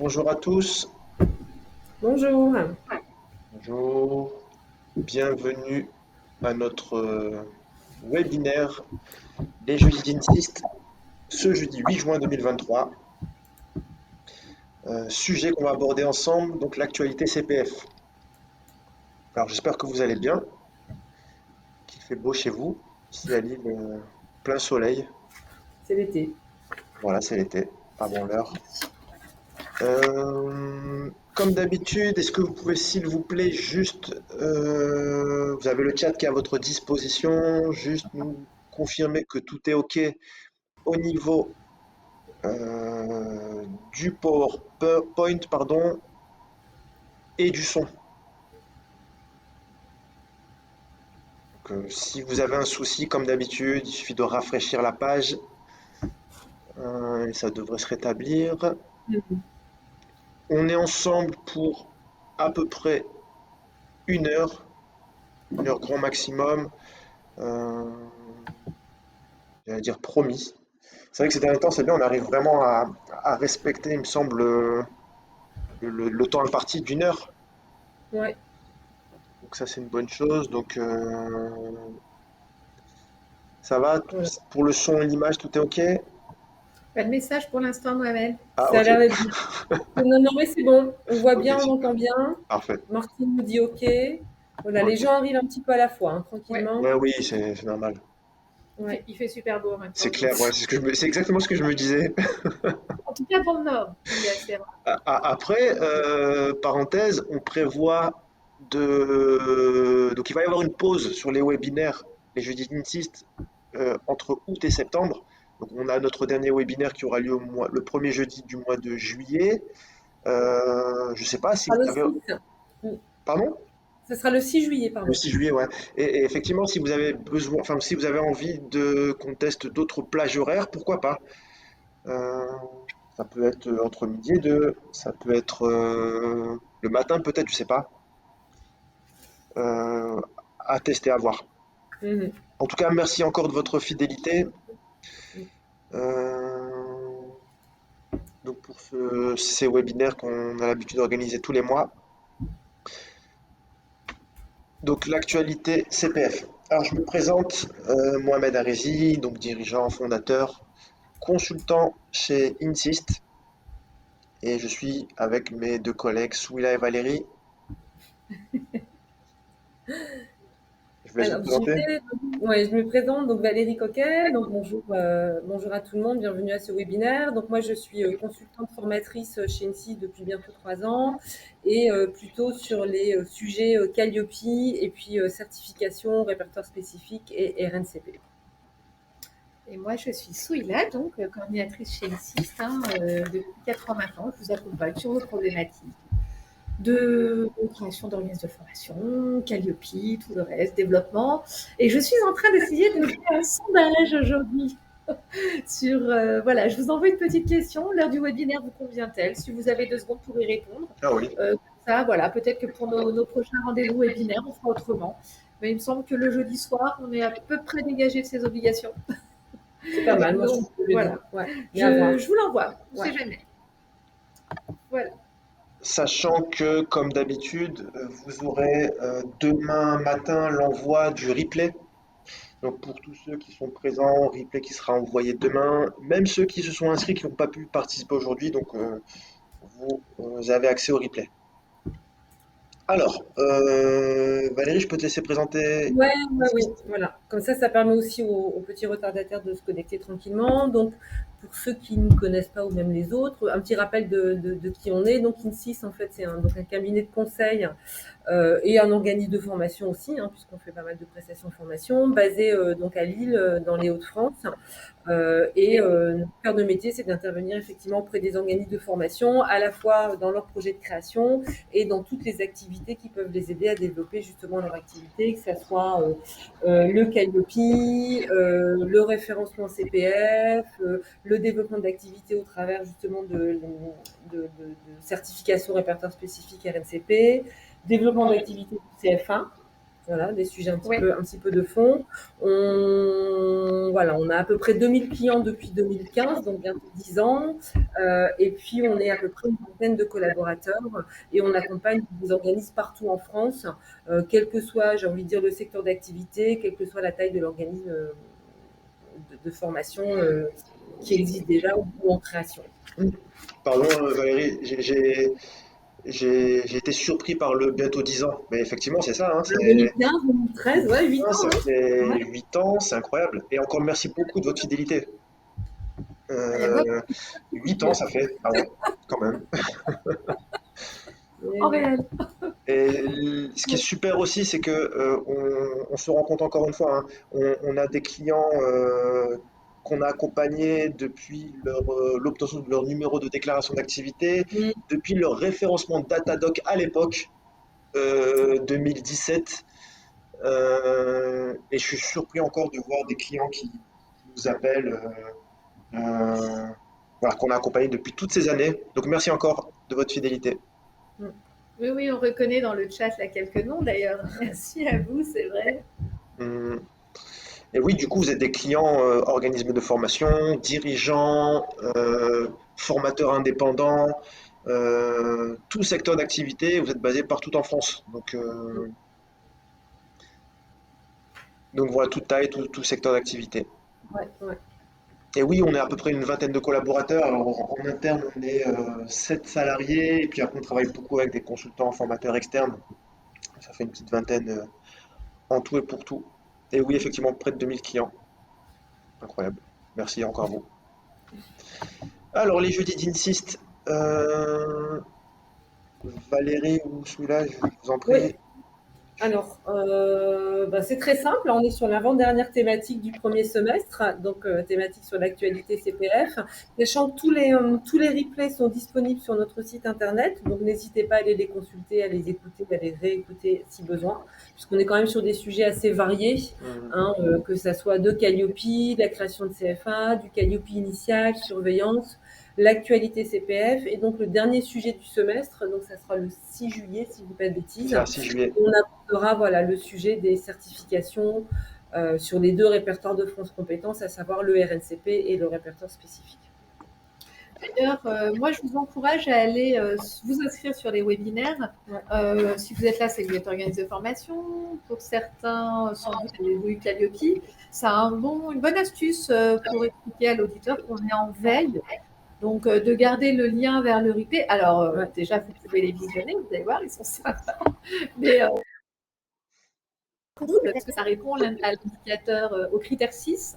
Bonjour à tous. Bonjour. Bonjour. Bienvenue à notre webinaire Les jeudis d'Insist, ce jeudi 8 juin 2023. Sujet qu'on va aborder ensemble, donc l'actualité CPF. Alors j'espère que vous allez bien, qu'il fait beau chez vous. Ici à Lille, plein soleil. C'est l'été. Voilà, c'est l'été, avant l'heure. Comme d'habitude, est-ce que vous pouvez, s'il vous plaît, juste, vous avez le chat qui est à votre disposition, juste nous confirmer que tout est OK au niveau du PowerPoint, pardon, et du son. Donc, si vous avez un souci, comme d'habitude, il suffit de rafraîchir la page et ça devrait se rétablir. On est ensemble pour à peu près une heure grand maximum. Euh, J'allais dire promis. C'est vrai que ces derniers temps, c'est bien, on arrive vraiment à respecter, il me semble, le temps imparti d'une heure. Ouais. Donc ça, c'est une bonne chose. Donc ça va, Voilà. pour le son et l'image, tout est OK? Pas de message pour l'instant, Mohamed. Ah, Ça a OK. l'air d'être bon. Non, non, mais c'est bon. On voit OK, bien, on super. entend bien. Parfait. Martine nous dit OK. Voilà, les OK. gens arrivent un petit peu à la fois, hein, Ouais, tranquillement. Ouais, oui, c'est normal. Ouais. il fait super beau en même temps C'est clair, ouais, aujourd'hui. c'est exactement ce que je me disais. En tout cas, pour le Nord, ce qui est assez rare. Après, parenthèse, on prévoit donc il va y avoir une pause sur les webinaires, les jeudis d'Insist, entre août et septembre. Donc on a notre dernier webinaire qui aura lieu le premier jeudi du mois de juillet. Je ne sais pas Ce si sera vous le avez... 6. Mm. Pardon? Ce sera le 6 juillet, Le pardon. 6 juillet, ouais. Et effectivement, si vous avez besoin, enfin si vous avez envie de qu'on teste d'autres plages horaires, pourquoi pas? Euh, Ça peut être entre midi et deux, ça peut être le matin peut-être, je sais pas. Euh, à tester, à voir. Mhm. En tout cas, merci encore de votre fidélité. Euh, donc pour ces webinaires qu'on a l'habitude d'organiser tous les mois. Donc l'actualité CPF. Alors je me présente, Mohamed Arezi, donc dirigeant, fondateur, consultant chez Insist, et je suis avec mes deux collègues Souila et Valérie. Je vous laisse vous Alors, présenter. ouais, je me présente, donc Valérie Coquel. Donc, bonjour, bonjour à tout le monde, bienvenue à ce webinaire. Donc, moi, je suis consultante formatrice chez INSEE depuis bientôt 3 ans et plutôt sur les sujets Calliope et puis certification, répertoire spécifique et RNCP. Et moi, je suis Souila, donc coordinatrice chez Insist depuis 4 ans maintenant. Je vous accompagne sur vos problématiques de création d'organismes de formation, Calliope, tout le reste, développement. Et je suis en train d'essayer de faire un sondage aujourd'hui sur, voilà, je vous envoie une petite question. L'heure du webinaire vous convient-elle? Si vous avez 2 secondes pour y répondre. Ah oui, Comme ça, voilà, peut-être que pour nos prochains rendez-vous webinaires, on fera autrement. Mais il me semble que le jeudi soir, on est à peu près dégagé de ses obligations. C'est pas mal, moi, je Donc, trouve que le jeudi. voilà. Ouais, mais à voir. Je vous l'envoie, on ne Ouais. sait jamais. Voilà. sachant que comme d'habitude, vous aurez demain matin l'envoi du replay. Donc pour tous ceux qui sont présents, replay qui sera envoyé demain, même ceux qui se sont inscrits qui n'ont pas pu participer aujourd'hui, donc vous avez accès au replay. Alors, Valérie, je peux te laisser présenter. Ouais, ouais, oui, voilà. Comme ça permet aussi aux petits retardataires de se connecter tranquillement. Donc, pour ceux qui ne connaissent pas ou même les autres, un petit rappel de qui on est. Donc, INSIS, en fait, c'est donc un cabinet de conseil et un organisme de formation aussi, hein, puisqu'on fait pas mal de prestations de formation, basé donc à Lille, dans les Hauts-de-France. Notre cœur de métier, c'est d'intervenir effectivement auprès des organismes de formation, à la fois dans leur projet de création et dans toutes les activités qui peuvent les aider à développer justement leur activité, que ce soit le Calliope, le référencement CPF, le développement d'activités au travers justement de certification répertoire spécifique RNCP, développement d'activités du CF1, Voilà, des sujets Ouais. un petit peu de fond. Voilà, on a à peu près 2000 clients depuis 2015, donc bientôt 10 ans. Et puis, on est à peu près une vingtaine de collaborateurs et on accompagne des organismes partout en France, quel que soit, j'ai envie de dire, le secteur d'activité, quelle que soit la taille de l'organisme de formation qui existe déjà ou en création. Pardon, Valérie, j'ai été surpris par le bientôt 10 ans. Mais effectivement, c'est ça, hein, 2015, 2013, ouais, 8 ça ans. fait Hein. 8 ans, c'est incroyable. Et encore merci beaucoup de votre fidélité. Et moi, Euh, 8 ans, ça fait. Ah ouais, quand même. Ouais, en ouais. réel. Et ce qui est super aussi, c'est que on se rend compte encore une fois, hein, on a des clients qu'on a accompagnés depuis l'obtention de leur numéro de déclaration d'activité, Mm. depuis leur référencement Datadoc à l'époque, 2017. Et je suis surpris encore de voir des clients qui nous appellent, voilà, qu'on a accompagnés depuis toutes ces années. Donc merci encore de votre fidélité. Mm. Oui, oui, on reconnaît dans le chat là quelques noms d'ailleurs. Merci à vous, c'est vrai. Hum, Et oui, du coup, vous êtes des clients organismes de formation, dirigeants, formateurs indépendants, tout secteur d'activité, vous êtes basé partout en France. Donc voilà, toute taille, tout secteur d'activité. Ouais, ouais. Et oui, on est à peu près une vingtaine de collaborateurs. Alors en interne, on est 7 salariés, et puis après, on travaille beaucoup avec des consultants, formateurs externes. Ça fait une petite vingtaine en tout et pour tout. Et oui, effectivement, près de 2000 clients. Incroyable. Merci encore à vous. Alors, les jeudis d'Insist, euh, Valérie ou celui-là, je vous en Oui, prie. alors, bah, c'est très simple. On est sur l'avant-dernière thématique du premier semestre, donc thématique sur l'actualité CPF. Sachant que tous les replays sont disponibles sur notre site internet, donc n'hésitez pas à aller les consulter, à les écouter, à les réécouter si besoin, puisqu'on est quand même sur des sujets assez variés, Hmm. hein, que ça soit de Calliope, de la création de CFA, du Calliope initial, surveillance, l'actualité CPF, et donc le dernier sujet du semestre, donc ça sera le 6 juillet, si je ne dis pas de C'est bêtises. ça, 6 juillet. On abordera voilà, le sujet des certifications sur les deux répertoires de France Compétences, à savoir le RNCP et le répertoire spécifique. D'ailleurs, moi, je vous encourage à aller vous inscrire sur les webinaires. Ouais. Si vous êtes là, c'est que vous êtes organisé de formation. Pour certains, sans doute, avez-vous eu Calliope. C'est une bonne astuce pour expliquer à l'auditeur qu'on est en veille. Donc, de garder le lien vers le replay. Alors, Ouais. déjà, vous pouvez les visionner, vous allez voir, ils sont sympas. Mais cool, parce que ça répond à l'indicateur, au critère 6,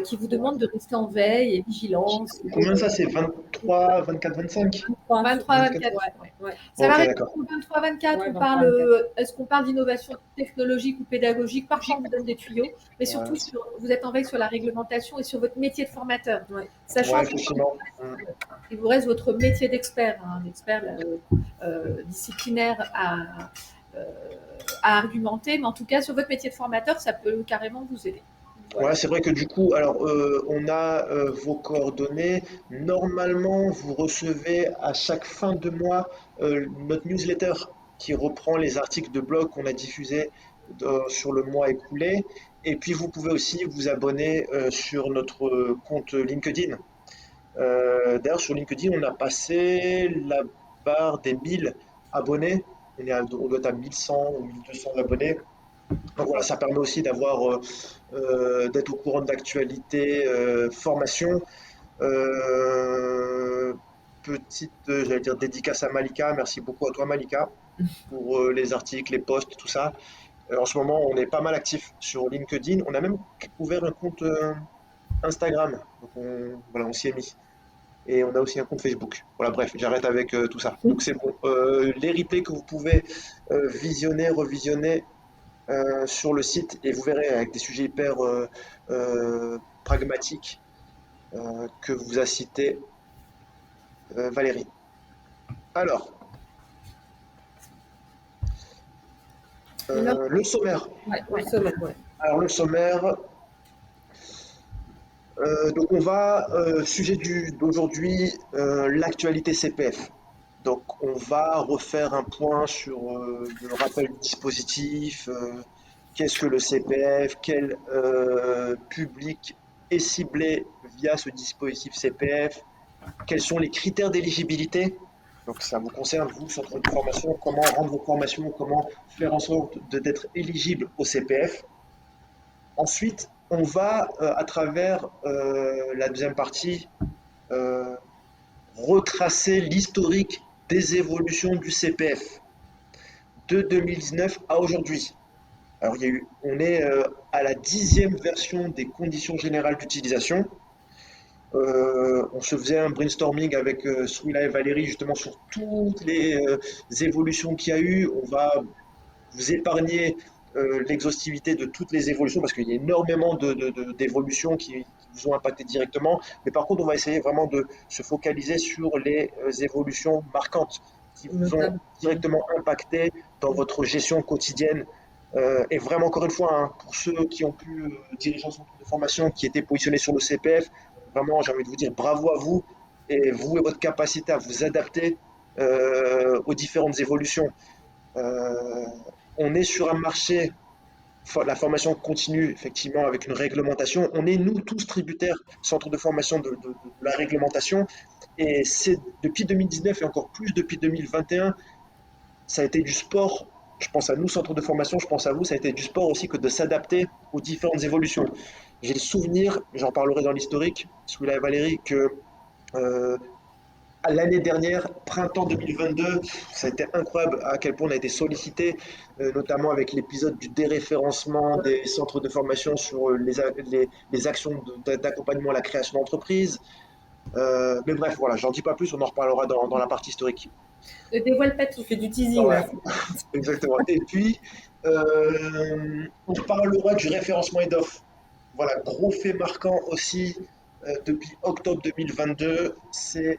qui vous demande de rester en veille et vigilance. Combien ça, c'est 23, 24, 25? 23, 24, ouais. Ouais. Ça va Ok, rester d'accord. au 23, 24. Ouais, On 23, parle, 24. est-ce qu'on parle d'innovation technologique ou pédagogique? Parfois, on vous donne des tuyaux, mais surtout, Ouais, vous êtes en veille sur la réglementation et sur votre métier de formateur. Ouais. Sachant ouais, qu'il effectivement. vous reste votre métier d'expert, hein, d'expert disciplinaire euh, à argumenter, mais en tout cas, sur votre métier de formateur, ça peut carrément vous aider. Ouais, Voilà. c'est vrai que du coup, alors on a vos coordonnées. Normalement, vous recevez à chaque fin de mois notre newsletter qui reprend les articles de blog qu'on a diffusés sur le mois écoulé. Et puis, vous pouvez aussi vous abonner sur notre compte LinkedIn. D'ailleurs, sur LinkedIn, on a passé la barre des 1000 abonnés. On doit être à 1100 ou 1200 abonnés. Donc voilà, ça permet aussi d'être au courant de l'actualité, formation. Euh, Petite, j'allais dire dédicace à Malika. Merci beaucoup à toi, Malika, pour les articles, les posts, tout ça. En ce moment, on est pas mal actif sur LinkedIn. On a même ouvert un compte Instagram. Donc voilà, on s'y est mis. Et on a aussi un compte Facebook. Voilà, bref, j'arrête avec tout ça. Donc c'est bon. Les replays que vous pouvez visionner, revisionner sur le site et vous verrez avec des sujets hyper pragmatiques que vous a cité Valérie. Alors, Alors, le sommaire. ouais, le sommet, ouais. Alors le sommaire, donc on va, sujet d'aujourd'hui, l'actualité CPF. Donc on va refaire un point sur le rappel du dispositif, qu'est-ce que le CPF, quel public est ciblé via ce dispositif CPF, quels sont les critères d'éligibilité. Donc ça vous concerne, vous, centre de formation, comment rendre vos formations, comment faire en sorte d'être éligible au CPF. Ensuite, on va, à travers la deuxième partie, euh, retracer l'historique des évolutions du CPF de 2019 à aujourd'hui. Alors, on est à la 10e version des conditions générales d'utilisation. On se faisait un brainstorming avec Souila et Valérie justement sur toutes les évolutions qu'il y a eu. On va vous épargner l'exhaustivité de toutes les évolutions parce qu'il y a énormément d'évolutions qui vous ont impacté directement. Mais par contre, on va essayer vraiment de se focaliser sur les évolutions marquantes qui vous ont Notable. directement impacté dans votre gestion quotidienne. Et vraiment, encore une fois, hein, pour ceux qui ont pu diriger un centre de formation qui était positionné sur le CPF, vraiment, j'ai envie de vous dire bravo à vous et vous et votre capacité à vous adapter aux différentes évolutions. Euh, on est sur un marché, la formation continue effectivement avec une réglementation. On est nous tous tributaires, centre de formation, de la réglementation. Et c'est depuis 2019 et encore plus depuis 2021, ça a été du sport. Je pense à nous, centre de formation, je pense à vous, ça a été du sport aussi que de s'adapter aux différentes évolutions. J'ai le souvenir, j'en parlerai dans l'historique, sous la Valérie, que euh, l'année dernière, printemps 2022, ça a été incroyable à quel point on a été sollicité, notamment avec l'épisode du déréférencement des centres de formation sur les actions d'accompagnement à la création d'entreprises. Mais bref, voilà, j'en dis pas plus, on en reparlera dans la partie historique. Ne dévoile pas Tu tout. fais du teasing Voilà, là. exactement. Et puis, on parlera du référencement EDOF. Voilà, gros fait marquant aussi depuis octobre 2022, c'est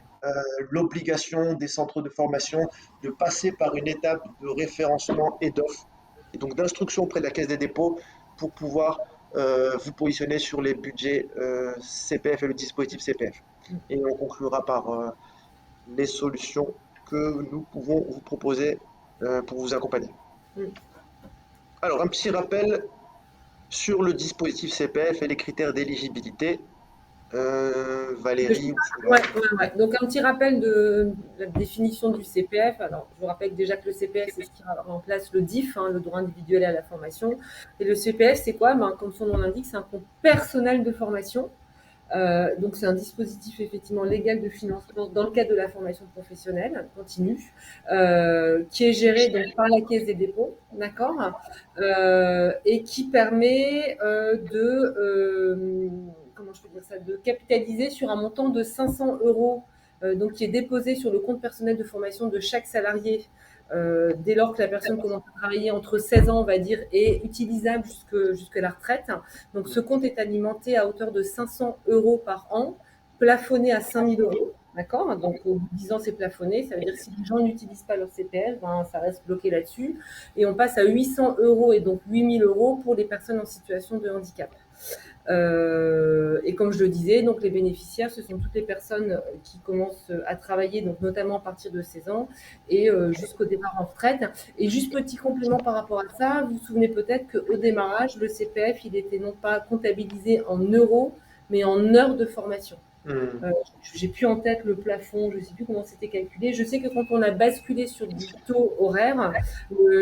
l'obligation des centres de formation de passer par une étape de référencement EDOF et donc d'instruction auprès de la Caisse des dépôts pour pouvoir vous positionner sur les budgets CPF et le dispositif CPF. Et on conclura par les solutions que nous pouvons vous proposer pour vous accompagner. Mm. Alors, un petit rappel sur le dispositif CPF et les critères d'éligibilité. Valérie, Ouais, ouais, ouais. Donc un petit rappel de la définition du CPF. Alors, je vous rappelle déjà que le CPF, c'est ce qui remplace le DIF, hein, le droit individuel à la formation. Et le CPF, c'est quoi? Ben, comme son nom l'indique, c'est un compte personnel de formation. Donc c'est un dispositif effectivement légal de financement dans le cadre de la formation professionnelle continue, qui est géré donc par la Caisse des dépôts, d'accord, et qui permet comment je peux dire ça, de capitaliser sur un montant de 500 euros, donc qui est déposé sur le compte personnel de formation de chaque salarié. Dès lors que la personne commence à travailler entre 16 ans, on va dire, et utilisable jusqu'à la retraite. Donc, ce compte est alimenté à hauteur de 500 euros par an, plafonné à 5 000 euros. D'accord. Donc, au bout de 10 ans, c'est plafonné. Ça veut dire que si les gens n'utilisent pas leur CPF, ben, ça reste bloqué là-dessus. Et on passe à 800 euros et donc 8 000 euros pour les personnes en situation de handicap. Et comme je le disais, donc les bénéficiaires, ce sont toutes les personnes qui commencent à travailler, donc notamment à partir de 16 ans et jusqu'au départ en retraite. Et juste petit complément par rapport à ça, vous vous souvenez peut-être qu'au démarrage, le CPF, il était non pas comptabilisé en euros, mais en heures de formation. Hmm. J'ai plus en tête le plafond, je ne sais plus comment c'était calculé. Je sais que quand on a basculé sur du taux horaire,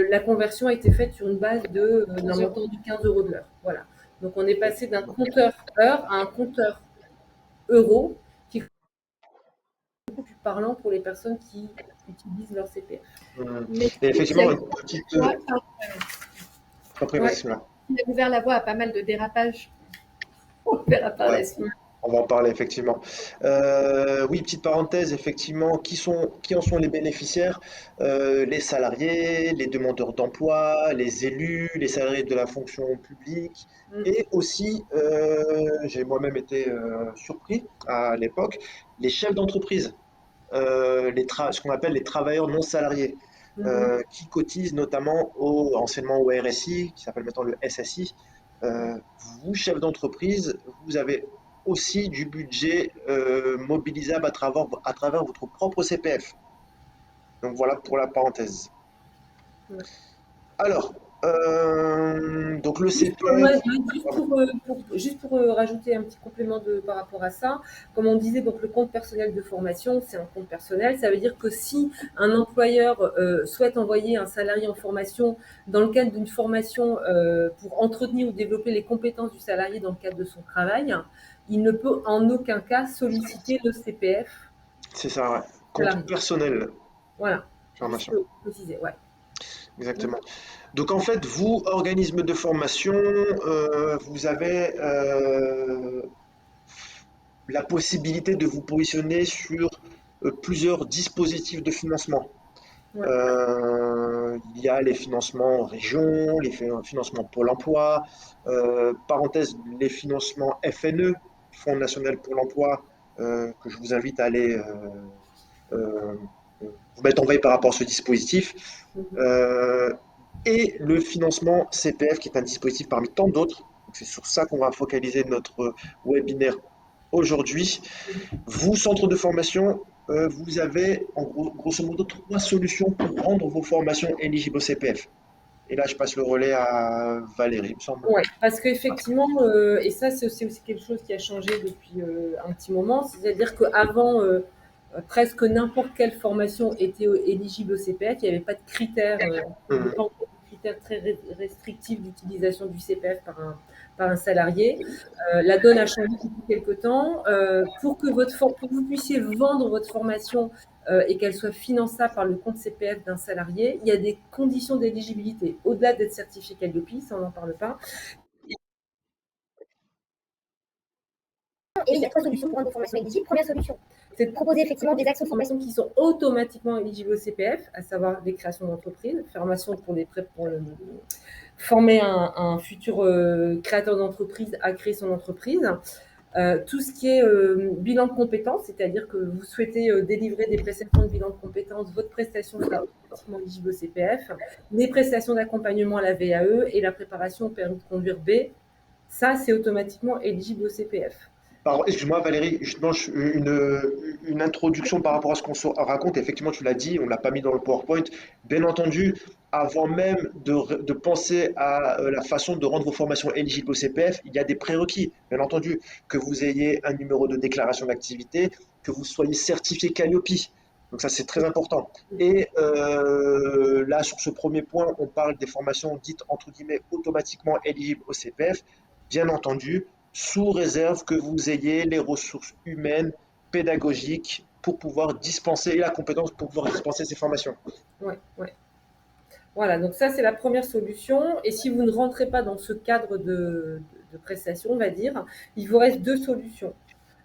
la conversion a été faite sur une base d'un montant de 15 euros de l'heure. Voilà. Donc on est passé d'un compteur heure à un compteur euro qui est beaucoup plus parlant pour les personnes qui utilisent leur CPF. Hmm. Mais Et il effectivement, a une petite. Après, Ouais. vas-y, Soula. ouvert la voie à pas mal de dérapages. On verra par Ouais, la suite. on va en parler effectivement. Oui, petite parenthèse, effectivement, qui en sont les bénéficiaires? Les salariés, les demandeurs d'emploi, les élus, les salariés de la fonction publique, Mm. et aussi, j'ai moi-même été surpris à l'époque, les chefs d'entreprise, ce qu'on appelle les travailleurs non salariés, Mhm. qui cotisent notamment anciennement au RSI, qui s'appelle maintenant le SSI. Euh, Vous, chef d'entreprise, vous avez aussi du budget mobilisable à travers votre propre CPF. Donc voilà pour la parenthèse. Ouais. Alors, Donc le Ouais, CPF, ouais, juste pour, rajouter un petit complément par rapport à ça, comme on disait, donc le compte personnel de formation, c'est un compte personnel. Ça veut dire que si un employeur souhaite envoyer un salarié en formation dans le cadre d'une formation pour entretenir ou développer les compétences du salarié dans le cadre de son travail, il ne peut en aucun cas solliciter le CPF c'est ça, ouais. Compte salarié. personnel Voilà, juste formation, préciser, ouais. exactement. Donc en fait, vous, organisme de formation, vous avez la possibilité de vous positionner sur plusieurs dispositifs de financement. Ouais. Il y a les financements région, les financements Pôle emploi, parenthèse, les financements FNE, Fonds national pour l'emploi, que je vous invite à aller euh, vous mettre en veille par rapport à ce dispositif, Mhm. euh, et le financement CPF, qui est un dispositif parmi tant d'autres. Donc, c'est sur ça qu'on va focaliser notre webinaire aujourd'hui. Vous, centre de formation, vous avez en gros, grosso modo trois solutions pour rendre vos formations éligibles au CPF. Et là, je passe le relais à Valérie, il me semble. Ouais, parce qu'effectivement, et ça, c'est aussi quelque chose qui a changé depuis un petit moment, c'est-à-dire qu'avant, presque n'importe quelle formation était éligible au CPF, il n'y avait pas de critères, il n'y avait Mhm. pas encore de critères très restrictifs d'utilisation du CPF par un salarié. La donne a changé depuis quelques temps. Pour que vous puissiez vendre votre formation et qu'elle soit finançable par le compte CPF d'un salarié, il y a des conditions d'éligibilité. Au-delà d'être certifié Calliope, ça on n'en parle pas. Et il y a trois solutions pour rendre vos formations éligibles. Première solution, c'est de proposer effectivement des actions de formation qui sont automatiquement éligibles au CPF, à savoir les créations d'entreprises, formation pour former un futur créateur d'entreprise à créer son entreprise. Tout ce qui est bilan de compétences, c'est-à-dire que vous souhaitez délivrer des prestations de bilan de compétences, votre prestation sera automatiquement éligible au CPF. Les prestations d'accompagnement à la VAE et la préparation au permis de conduire B, ça c'est automatiquement éligible au CPF. Excuse-moi Valérie, justement, une introduction par rapport à ce qu'on se raconte. Effectivement, tu l'as dit, on ne l'a pas mis dans le PowerPoint. Bien entendu, avant même de penser à la façon de rendre vos formations éligibles au CPF, il y a des prérequis. Bien entendu, que vous ayez un numéro de déclaration d'activité, que vous soyez certifié Calliope. Donc ça, c'est très important. Et là, sur ce premier point, on parle des formations dites, entre guillemets, automatiquement éligibles au CPF. Bien entendu, sous réserve que vous ayez les ressources humaines, pédagogiques pour pouvoir dispenser et la compétence pour pouvoir dispenser ces formations. Ouais, ouais. Voilà, donc ça c'est la première solution. Et si vous ne rentrez pas dans ce cadre de prestation, on va dire, il vous reste deux solutions.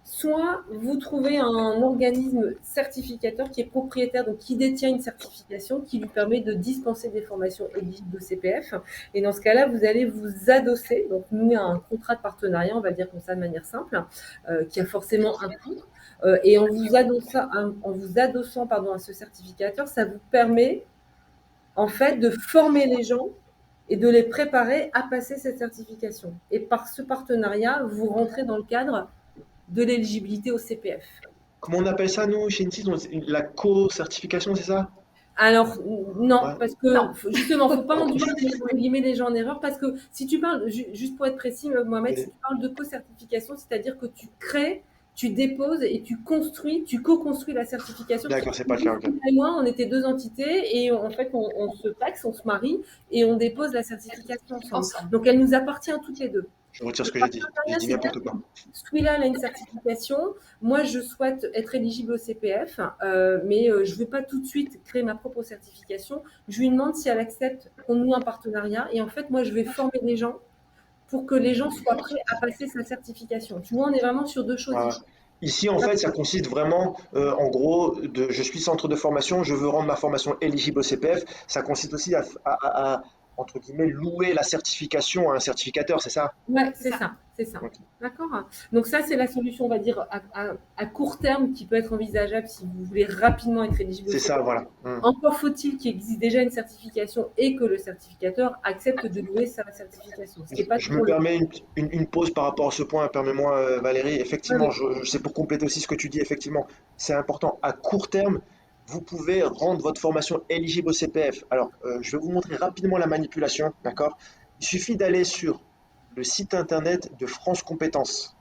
Soit vous trouvez un organisme certificateur qui est propriétaire, donc qui détient une certification qui lui permet de dispenser des formations éligibles au CPF. Et dans ce cas-là, vous allez vous adosser, donc nous, à un contrat de partenariat, on va dire comme ça de manière simple, qui a forcément un coût. Et en vous adossant pardon, à ce certificateur, ça vous permet en fait de former les gens et de les préparer à passer cette certification. Et par ce partenariat, vous rentrez dans le cadre de l'éligibilité au CPF. Comment on appelle ça, nous, chez NSYS? La co-certification, c'est ça? Alors, non, Ouais. parce que justement, il ne faut pas induire les gens en erreur, parce que si tu parles, juste pour être précis, Mohamed, si Et- tu parles de co-certification, c'est-à-dire que tu crées, tu déposes et tu construis, tu co-construis la certification. D'accord, c'est pas le cas, ok. Et moi, on était deux entités et en fait, on se paxe, on se marie et on dépose la certification ensemble. Donc, elle nous appartient à toutes les deux. Je retire Le ce que j'ai dit. J'ai partenariat, dit c'est n'importe quoi. celui-là, a une certification. Moi, je souhaite être éligible au CPF, mais je ne veux pas tout de suite créer ma propre certification. Je lui demande si elle accepte qu'on noue un partenariat. Et en fait, moi, je vais former les gens pour que les gens soient prêts à passer sa certification. Tu vois, on est vraiment sur deux choses Ouais. différentes. Ici, en fait, ça consiste vraiment, en gros, je suis centre de formation, je veux rendre ma formation éligible au CPF. Ça consiste aussi entre guillemets, louer la certification à un certificateur, c'est ça? Ouais, c'est ça, c'est ça. Ok. D'accord. Donc ça, c'est la solution, on va dire, à court terme qui peut être envisageable si vous voulez rapidement être éligible au C'est ça, CPF. voilà. Encore faut-il qu'il existe déjà une certification et que le certificateur accepte de louer sa certification, ce qui n'est pas Je me toujours le cas. permets une pause par rapport à ce point, permets-moi, Valérie. Ouais, Effectivement, c'est pour compléter aussi ce que tu dis, effectivement, c'est important à court terme. vous pouvez rendre votre formation éligible au CPF. Alors, je vais vous montrer rapidement la manipulation, d'accord? Il suffit d'aller sur le site internet de France Compétences.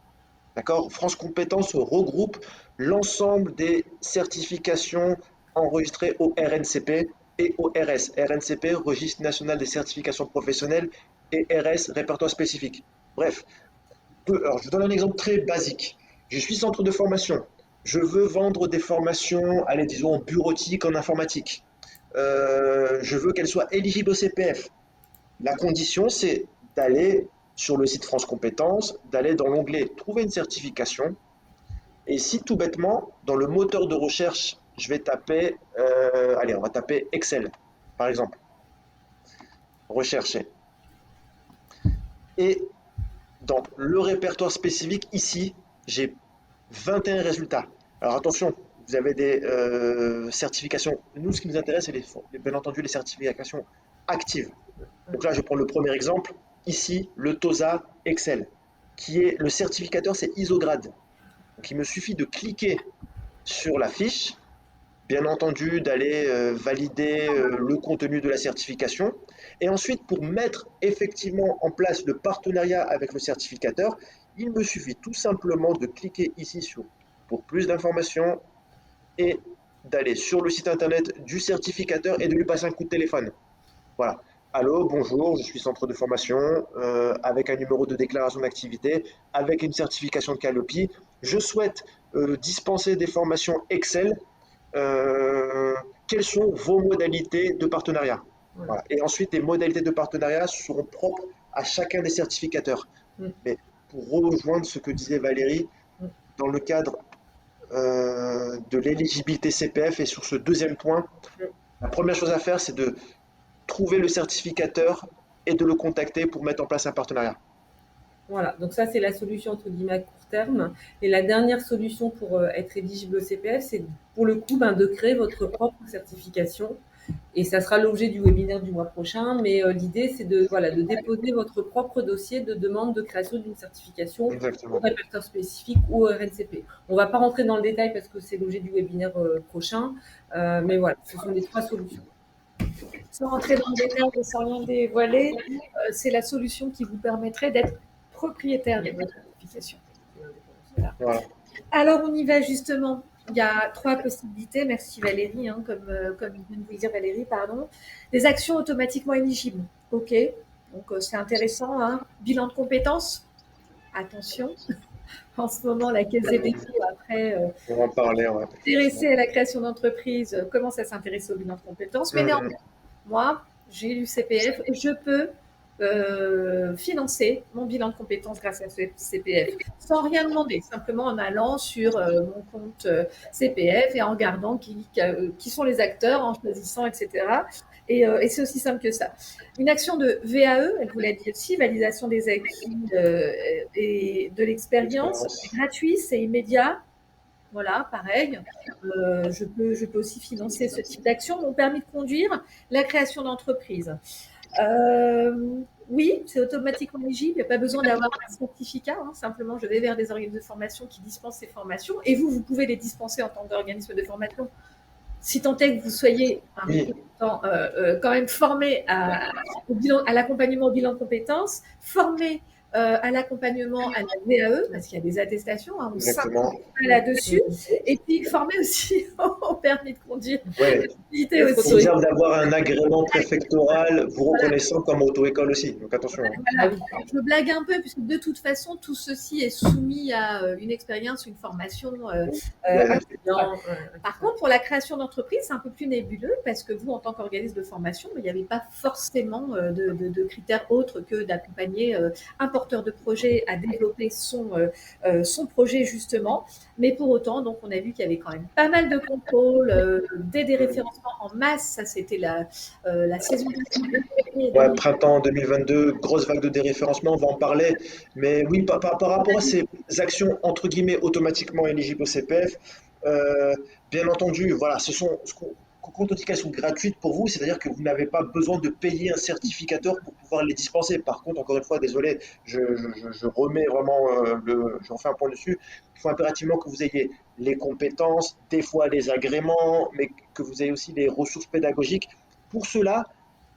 D'accord? France Compétences regroupe l'ensemble des certifications enregistrées au RNCP et au RS. RNCP, Registre national des certifications professionnelles, et RS, répertoire spécifique. Bref, alors je vous donne un exemple très basique. Je suis centre de formation. Je veux vendre des formations, allez, disons, en bureautique, en informatique. Je veux qu'elles soient éligibles au CPF. La condition, c'est d'aller sur le site France Compétences, d'aller dans l'onglet Trouver une certification. Et si tout bêtement, dans le moteur de recherche, je vais taper, allez, on va taper Excel, par exemple, rechercher. Et dans le répertoire spécifique, ici, j'ai 21 résultats. Alors attention, vous avez des certifications. Nous, ce qui nous intéresse, c'est bien entendu les certifications actives. Donc là, je prends le premier exemple. Ici, le TOSA Excel, qui est le certificateur, c'est Isograde. Donc il me suffit de cliquer sur la fiche, bien entendu d'aller valider le contenu de la certification. Et ensuite, pour mettre effectivement en place le partenariat avec le certificateur, il me suffit tout simplement de cliquer ici sur pour plus d'informations et d'aller sur le site internet du certificateur et de lui passer un coup de téléphone. Voilà. Allô, bonjour, je suis centre de formation avec un numéro de déclaration d'activité, avec une certification de Calliope. Je souhaite dispenser des formations Excel. Quelles sont vos modalités de partenariat? Voilà. Et ensuite, les modalités de partenariat seront propres à chacun des certificateurs. Mais pour rejoindre ce que disait Valérie, dans le cadre de l'éligibilité CPF et sur ce deuxième point, la première chose à faire, c'est de trouver le certificateur et de le contacter pour mettre en place un partenariat. Voilà, donc ça c'est la solution entre guillemets à court terme. Et la dernière solution pour être éligible au CPF, c'est pour le coup de créer votre propre certification. Et ça sera l'objet du webinaire du mois prochain. Mais l'idée, c'est de déposer votre propre dossier de demande de création d'une certification Exactement. au répertoire spécifique ou au RNCP. On ne va pas rentrer dans le détail parce que c'est l'objet du webinaire prochain. Mais voilà, ce sont les 3 solutions. Sans rentrer dans le détail et sans rien dévoiler, c'est la solution qui vous permettrait d'être propriétaire de votre certification. Voilà. Alors, on y va justement. Il y a 3 possibilités. Merci Valérie, comme vient de vous dire Valérie, pardon. Des actions automatiquement éligibles. OK. Donc, c'est intéressant. Bilan de compétences. Attention. En ce moment, la Caisse des dépôts, après, on va en parler. Ouais. Intéressée à la création d'entreprise, commence à s'intéresser au bilan de compétences. Mais néanmoins, moi, j'ai lu CPF et je peux financer mon bilan de compétences grâce à ce CPF sans rien demander, simplement en allant sur mon compte CPF et en regardant qui sont les acteurs, en choisissant, etc. Et c'est aussi simple que ça. Une action de VAE, elle vous l'a dit aussi, validation des acquis et de l'expérience, c'est gratuit, c'est immédiat. Voilà, pareil. Je peux aussi financer ce type d'action. Mon permis de conduire, la création d'entreprise. Oui, c'est automatiquement éligible. Il n'y a pas besoin d'avoir un certificat. Simplement, je vais vers des organismes de formation qui dispensent ces formations. Et vous pouvez les dispenser en tant qu'organisme de formation. Si tant est que vous soyez quand même formé à l'accompagnement au bilan de compétences, formé à l'accompagnement à la VAE, parce qu'il y a des attestations, on s'implique là-dessus, et puis formé aussi au permis de conduire. Ouais. Il faut d'avoir un agrément préfectoral vous reconnaissant comme auto-école aussi, donc attention. Voilà. Je blague un peu, puisque de toute façon, tout ceci est soumis à une expérience, une formation. Par contre, pour la création d'entreprise, c'est un peu plus nébuleux, parce que vous, en tant qu'organisme de formation, il n'y avait pas forcément de critères autres que d'accompagner un porteur de projet à développer son projet, justement. Mais pour autant, donc, on a vu qu'il y avait quand même pas mal de contrôles, des déréférencements en masse. Ça, c'était la saison Ouais, printemps 2022, grosse vague de déréférencement, on va en parler. Mais oui, par rapport à ces actions, entre guillemets, automatiquement éligibles au CPF, bien entendu, voilà, quand on dit qu'elles sont gratuites pour vous, c'est-à-dire que vous n'avez pas besoin de payer un certificateur pour pouvoir les dispenser. Par contre, encore une fois, désolé, je remets vraiment j'en fais un point dessus. Il faut impérativement que vous ayez les compétences, des fois les agréments, mais que vous ayez aussi les ressources pédagogiques. Pour cela,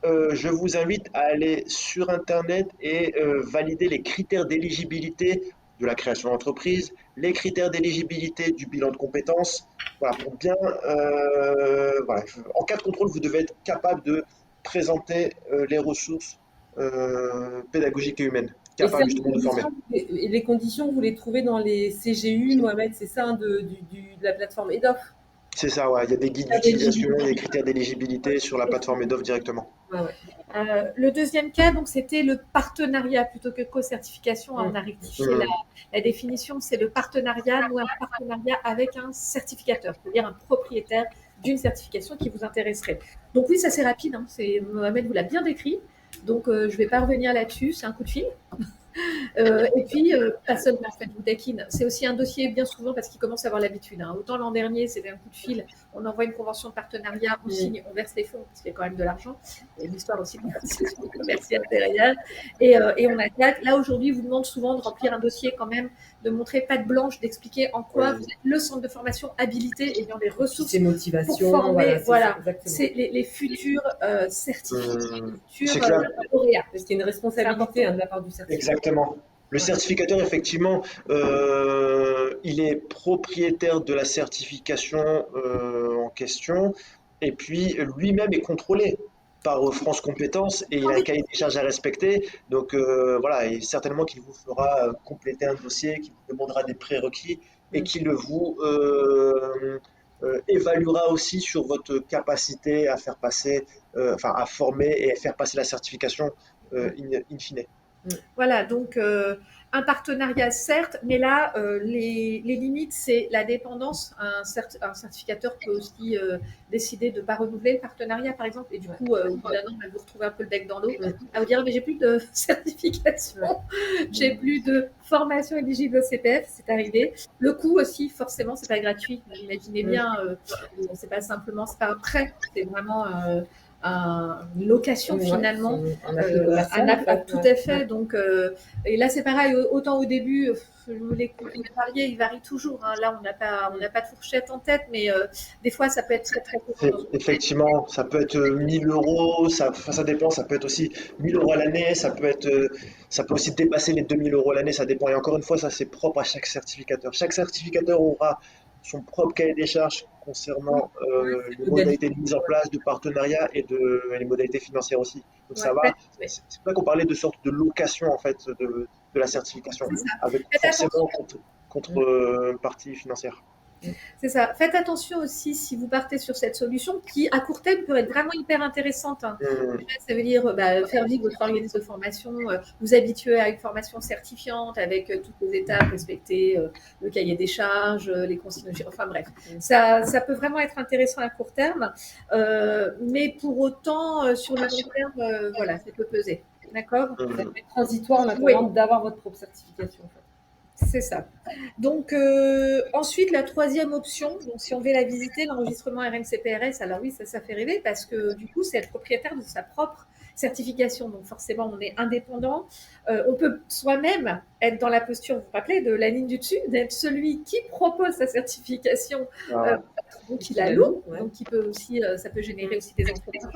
je vous invite à aller sur Internet et valider les critères d'éligibilité de la création d'entreprise, les critères d'éligibilité du bilan de compétences. Voilà, pour bien, voilà, en cas de contrôle, vous devez être capable de présenter les ressources pédagogiques et humaines, Et ça, capable justement de former. les conditions, vous les trouvez dans les CGU, Mohamed, c'est ça, hein, de la plateforme EDOF. C'est ça, ouais. Il y a des guides d'utilisation, des critères d'éligibilité sur la plateforme EDOF directement. Ouais, ouais. Le deuxième cas, donc, c'était le partenariat plutôt que co-certification. On a rectifié la définition, c'est le partenariat ou un partenariat avec un certificateur, c'est-à-dire un propriétaire d'une certification qui vous intéresserait. Donc oui, ça c'est rapide, hein, Mohamed vous l'a bien décrit, donc je ne vais pas revenir là-dessus, c'est un coup de fil. Et puis, pas seulement, en fait, vous taquine. C'est aussi un dossier, bien souvent, parce qu'ils commencent à avoir l'habitude. Hein. Autant l'an dernier, c'était un coup de fil, on envoie une convention de partenariat, on signe, on verse les fonds, parce qu'il y a quand même de l'argent. Il y a une histoire aussi de négociation commerciale derrière. Et on attaque. Là, aujourd'hui, vous demande souvent de remplir un dossier quand même, de montrer patte blanche, d'expliquer en quoi vous êtes le centre de formation habilité, ayant les ressources C'est motivation, pour former, voilà, c'est les futurs certifiés, les C'est futurs clair. lauréats. Parce qu'il y a une responsabilité de la part du certificateur. Exactement. Le certificateur, effectivement, il est propriétaire de la certification en question, et puis lui-même est contrôlé par France Compétences et il a un cahier des charges à respecter. Donc voilà, et certainement qu'il vous fera compléter un dossier, qu'il vous demandera des prérequis et qu'il vous évaluera aussi sur votre capacité à faire passer, enfin à former et à faire passer la certification in fine. Voilà, donc un partenariat, certes, mais là, les limites, c'est la dépendance. Un certificateur peut aussi décider de ne pas renouveler le partenariat, par exemple, et du coup, au bout d'un an, vous retrouvez un peu le bec dans l'eau, à vous dire, mais j'ai plus de certification, j'ai plus de formation éligible au CPF, c'est arrivé. Le coût aussi, forcément, c'est pas gratuit. Vous imaginez bien, c'est pas simplement, c'est pas un prêt, c'est vraiment une location finalement, tout à fait. Donc, et là c'est pareil, autant au début, les coûts variés, ils varient toujours. Hein. Là, on n'a pas de fourchette en tête, mais des fois ça peut être très très court. Effectivement, ça peut être 1000 euros, ça dépend, ça peut être aussi 1000 euros à l'année, ça peut aussi dépasser les 2000 euros à l'année, ça dépend. Et encore une fois, ça c'est propre à chaque certificateur. Chaque certificateur aura son propre cahier des charges concernant les modalités de mise en place, de partenariat et les modalités financières aussi. Donc ça va, c'est pour ça qu'on parlait de sorte de location en fait de la certification, avec forcément contrepartie financière. C'est ça. Faites attention aussi si vous partez sur cette solution qui, à court terme, peut être vraiment hyper intéressante. Hein. Ça veut dire faire vivre votre organisme de formation, vous habituer à une formation certifiante avec toutes les étapes, respecter le cahier des charges, les consignes, enfin bref. Ça peut vraiment être intéressant à court terme, mais pour autant, sur le long terme, voilà, ça peut peser. D'accord. Ça peut être transitoire en attendant d'avoir votre propre certification. En fait. C'est ça. Donc, ensuite, la troisième option, donc si on veut la visiter, l'enregistrement RNCPRS, alors oui, ça fait rêver parce que du coup, c'est être propriétaire de sa propre certification. Donc, forcément, on est indépendant. On peut soi-même être dans la posture, vous vous rappelez, de la ligne du dessus, d'être celui qui propose sa certification, donc il la loue, donc qui peut aussi, ça peut générer aussi des entreprises.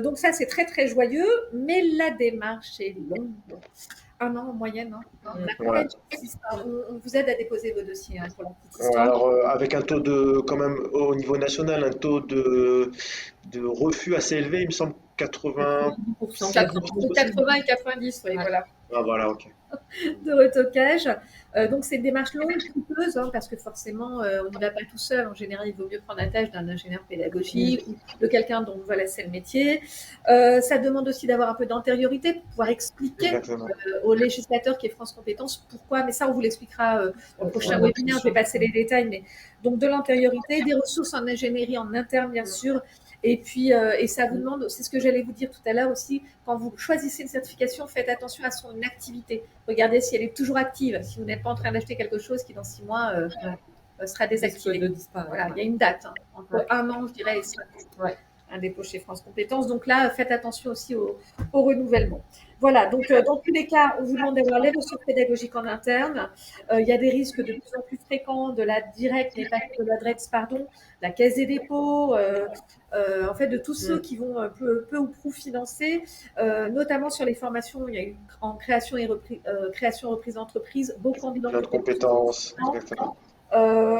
Donc ça, c'est très, très joyeux, mais la démarche est longue. 1 an en moyenne. Hein. On vous aide à déposer vos dossiers pour la petite histoire. Alors, avec un taux de, quand même, au niveau national, un taux de refus assez élevé, il me semble 80%. 80 et 90, oui, voilà. Ah, voilà, ok. De retocage. Donc, c'est une démarche longue, coûteuse, hein, parce que forcément, on n'y va pas tout seul. En général, il vaut mieux prendre la tâche d'un ingénieur pédagogique ou de quelqu'un dont voilà, c'est le métier. Ça demande aussi d'avoir un peu d'antériorité pour pouvoir expliquer au législateur qui est France Compétences pourquoi, mais ça, on vous l'expliquera au prochain webinaire. Je vais passer les détails, mais donc de l'antériorité, des ressources en ingénierie en interne, bien sûr. Et puis, et ça vous demande, c'est ce que j'allais vous dire tout à l'heure aussi, quand vous choisissez une certification, faites attention à son activité. Regardez si elle est toujours active, si vous n'êtes pas en train d'acheter quelque chose qui dans 6 mois sera Risque désactivé. de disparaître. Voilà, il y a une date, hein, entre Ouais. 1 an, je dirais, et 5 ans. Ouais. Un dépôt chez France Compétences. Donc là, faites attention aussi au renouvellement. Voilà, donc dans tous les cas, on vous demande d'avoir les ressources pédagogiques en interne. Il y a des risques de plus en plus fréquents de la directe, mais pas que de l'adresse, pardon, la caisse des dépôts, en fait, de tous ceux qui vont peu ou prou financer, notamment sur les formations. Il y a eu en création et reprise d'entreprise beaucoup en bilan de Plein de compétences, exactement.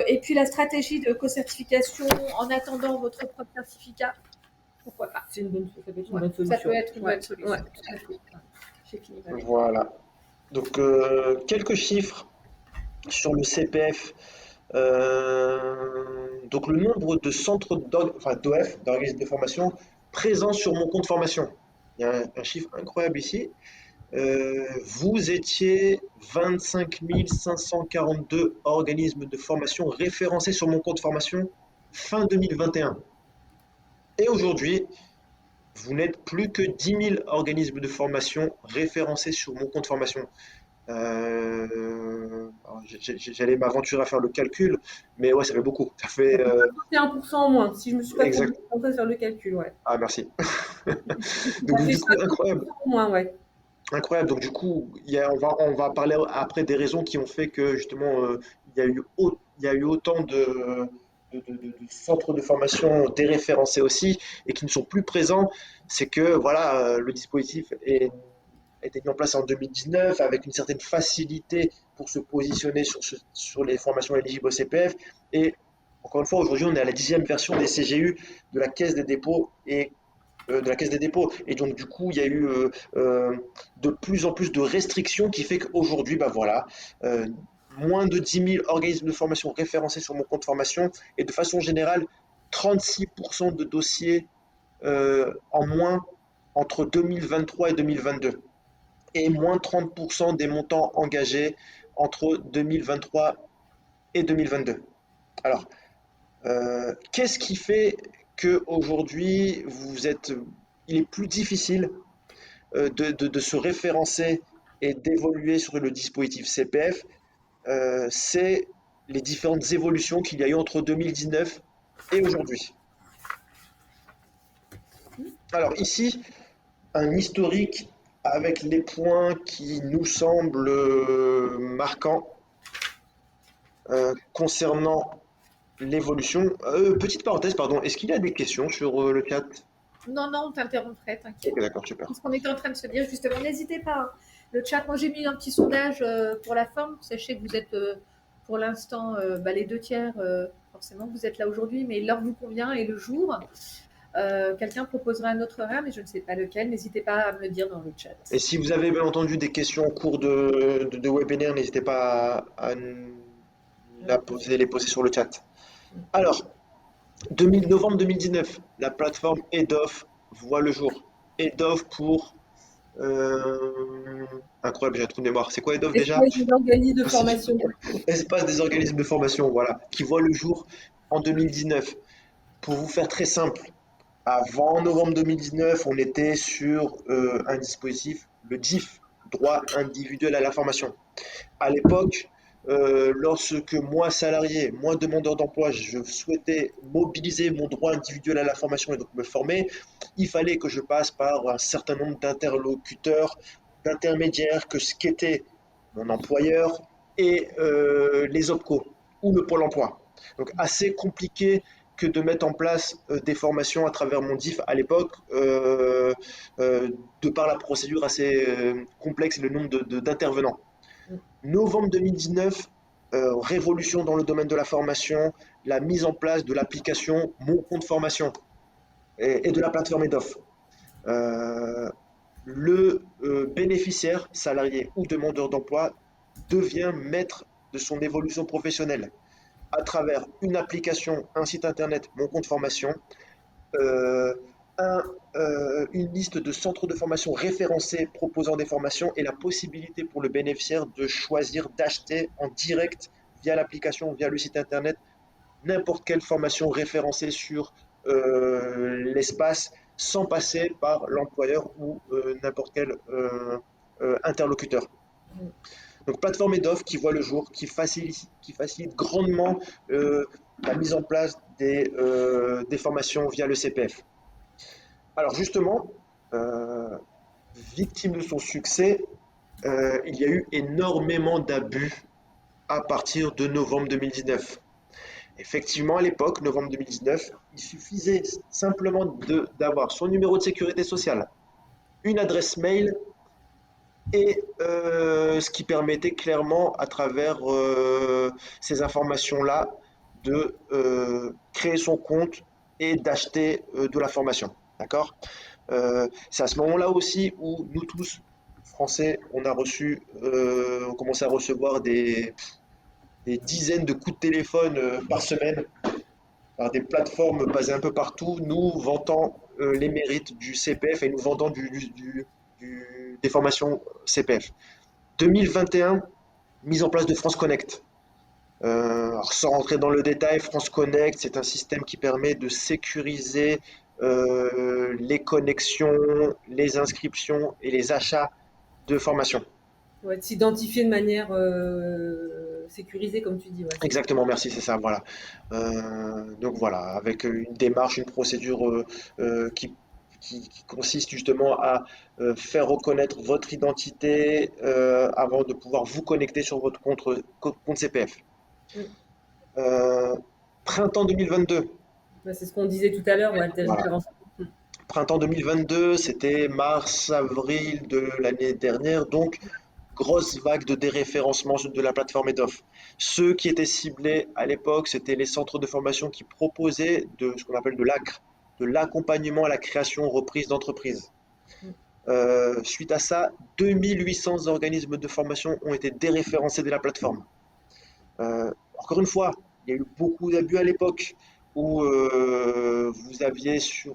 et puis la stratégie de co-certification en attendant votre propre certificat, pourquoi pas. Ça peut être une Ouais, bonne solution. ça peut être une Ouais. bonne solution. Ouais. Tout à fait. J'ai fini ma lettre. Voilà. Donc, quelques chiffres sur le CPF. Donc, le nombre de centres d'OF, d'organismes de formation, présents sur mon compte formation. Il y a un chiffre incroyable ici. Vous étiez 25 542 organismes de formation référencés sur mon compte formation fin 2021. Et aujourd'hui, vous n'êtes plus que 10 000 organismes de formation référencés sur mon compte formation. J'allais m'aventurer à faire le calcul, mais ouais, ça fait beaucoup. Ça fait 1% en moins, si je me suis pas exact. trompée sur le calcul, ouais. Ah, merci. Ça Donc fait du coup, incroyable. 60% en moins, ouais. Incroyable. Donc du coup, on va parler après des raisons qui ont fait que justement il y a eu autant de centres de formation déréférencés aussi et qui ne sont plus présents. C'est que voilà, le dispositif a été mis en place en 2019 avec une certaine facilité pour se positionner sur les formations éligibles au CPF. Et encore une fois, aujourd'hui, on est à la 10e version des CGU de la Caisse des dépôts et donc, du coup, il y a eu de plus en plus de restrictions qui fait qu'aujourd'hui, bah voilà, euh, moins de 10 000 organismes de formation référencés sur mon compte formation et de façon générale, 36% de dossiers en moins entre 2023 et 2022 et moins 30% des montants engagés entre 2023 et 2022. Alors, qu'est-ce qui fait qu'aujourd'hui, il est plus difficile de se référencer et d'évoluer sur le dispositif CPF? C'est les différentes évolutions qu'il y a eu entre 2019 et aujourd'hui. Alors ici, un historique avec les points qui nous semblent marquants concernant l'évolution. Petite parenthèse, pardon, est-ce qu'il y a des questions sur le chat? Non, non, on t'interromprait, t'inquiète. Ok, d'accord, super. Ce qu'on était en train de se dire, justement, n'hésitez pas, hein. Le chat, moi j'ai mis un petit sondage pour la forme. Sachez que vous êtes pour l'instant les 2 tiers, forcément, vous êtes là aujourd'hui, mais l'heure vous convient et le jour. Quelqu'un proposera un autre horaire, mais je ne sais pas lequel. N'hésitez pas à me le dire dans le chat. Et si vous avez bien entendu des questions au cours de webinaire, n'hésitez pas à les poser sur le chat. Alors, novembre 2019, la plateforme EDOF voit le jour. EDOF pour... incroyable, j'ai un trou de mémoire. C'est quoi EDOF déjà? Espace des organismes de formation. Espace des organismes de formation, voilà, qui voit le jour en 2019. Pour vous faire très simple, avant novembre 2019, on était sur un dispositif, le DIF, droit individuel à la formation. À l'époque, lorsque moi, salarié, moi, demandeur d'emploi, je souhaitais mobiliser mon droit individuel à la formation et donc me former, il fallait que je passe par un certain nombre d'interlocuteurs, d'intermédiaires, que ce qu'était mon employeur et les OPCO ou le Pôle emploi. Donc assez compliqué que de mettre en place des formations à travers mon DIF à l'époque, de par la procédure assez complexe et le nombre d'intervenants. Novembre 2019, révolution dans le domaine de la formation, la mise en place de l'application Mon compte formation et de la plateforme EDOF. Le bénéficiaire, salarié ou demandeur d'emploi, devient maître de son évolution professionnelle à travers une application, un site internet, Mon compte formation, euh, une liste de centres de formation référencés proposant des formations et la possibilité pour le bénéficiaire de choisir d'acheter en direct via l'application, via le site internet, n'importe quelle formation référencée sur l'espace sans passer par l'employeur ou n'importe quel interlocuteur. Donc plateforme EDOF qui voit le jour, qui facilite grandement euh, la mise en place des formations via le CPF. Alors justement, euh, victime de son succès, il y a eu énormément d'abus à partir de novembre 2019. Effectivement, à l'époque, novembre 2019, il suffisait simplement d'avoir son numéro de sécurité sociale, une adresse mail et ce qui permettait clairement, à travers ces informations-là, de créer son compte et d'acheter de la formation. D'accord? C'est à ce moment-là aussi où nous tous, Français, on commençait à recevoir des dizaines de coups de téléphone par semaine par des plateformes basées un peu partout, nous vantant les mérites du CPF et nous vendant des formations CPF. 2021, mise en place de France Connect. Alors sans rentrer dans le détail, France Connect, c'est un système qui permet de sécuriser les connexions, les inscriptions et les achats de formations. Ouais, de s'identifier de manière sécurisée, comme tu dis. Ouais, c'est ça. Exactement, merci, c'est ça, voilà. Donc voilà, avec une démarche, une procédure qui consiste justement à faire reconnaître votre identité avant de pouvoir vous connecter sur votre compte CPF. Mm. Euh, Printemps 2022, Ouais, c'est ce qu'on disait tout à l'heure, ouais, des voilà. références. Printemps 2022, c'était mars, avril de l'année dernière, donc grosse vague de déréférencement de la plateforme EDOF. Ceux qui étaient ciblés à l'époque, c'était les centres de formation qui proposaient de ce qu'on appelle de l'ACRE, de l'accompagnement à la création reprise d'entreprise. Mm. Suite à ça, 2800 organismes de formation ont été déréférencés de la plateforme. Encore une fois, il y a eu beaucoup d'abus à l'époque où vous aviez sur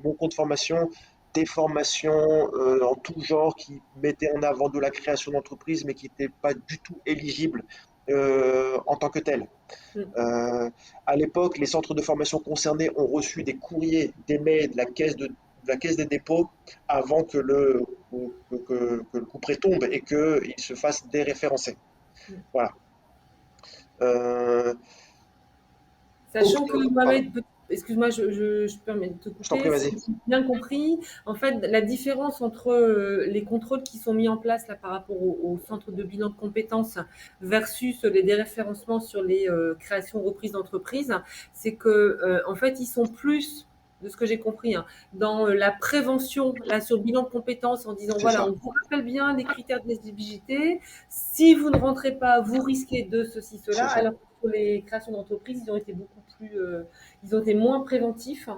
mon compte formation des formations en tout genre qui mettaient en avant de la création d'entreprise mais qui n'étaient pas du tout éligibles en tant que telles. Mm. Euh, à l'époque, les centres de formation concernés ont reçu des courriers, des mails de la caisse des dépôts avant que le couperet tombe et qu'il se fasse déréférencer. Mm. Voilà. Euh, Sachant que Octobre, pardon, Mohamed, excuse-moi, je permets de te je t'en prie, couper, si vas-y. j'ai bien compris, en fait, la différence entre les contrôles qui sont mis en place là, par rapport au centre de bilan de compétences versus les déréférencements sur les créations reprises d'entreprises, c'est que en fait, ils sont plus, de ce que j'ai compris, hein, dans la prévention, là, sur le bilan de compétences, en disant, C'est voilà, ça, on vous rappelle bien les critères d'éligibilité, si vous ne rentrez pas, vous risquez de ceci, c'est cela, ça, alors pour les créations d'entreprises, ils ont été beaucoup plus, ils ont été moins préventifs.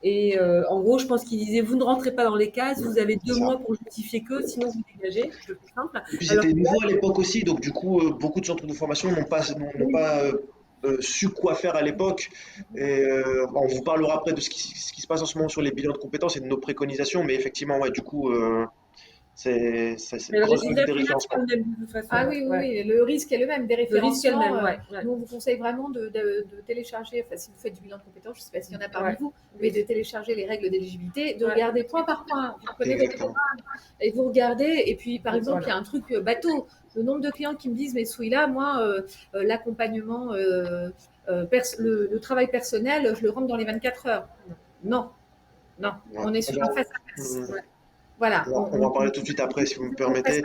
Et en gros, je pense qu'ils disaient, vous ne rentrez pas dans les cases, vous avez c'est deux ça. mois pour justifier que, sinon vous dégagez. Je fais simple. Et puis Alors c'était que là, nouveau à l'époque aussi, donc du coup, beaucoup de centres de formation n'ont oui, pas su quoi faire à l'époque. Et on vous parlera après de ce qui se passe en ce moment sur les bilans de compétences et de nos préconisations, mais effectivement, ouais, du coup, c'est mais le grosse vague de résultat final déréférencement. sera le même de toute façon. Ah Ouais. oui, oui, Ouais. oui, le risque est le même. Des Le risque est le référencements, même, ouais. Ouais. nous, on vous conseille vraiment de télécharger, enfin, si vous faites du bilan de compétences, je ne sais pas s'il y en a parmi Ouais. vous, mais de télécharger les règles d'éligibilité, de Ouais. regarder point par point. Vous prenez votre Exactement. programme et vous regardez, et puis par exemple, il y Voilà. a un truc bateau. Le nombre de clients qui me disent, mais Souila, moi, l'accompagnement, le travail personnel, je le rentre dans les 24 heures. Non, non, Ouais. on est sur un face-à-face. On Ouais. Voilà, va en parler tout de suite après, si vous me permettez. C'est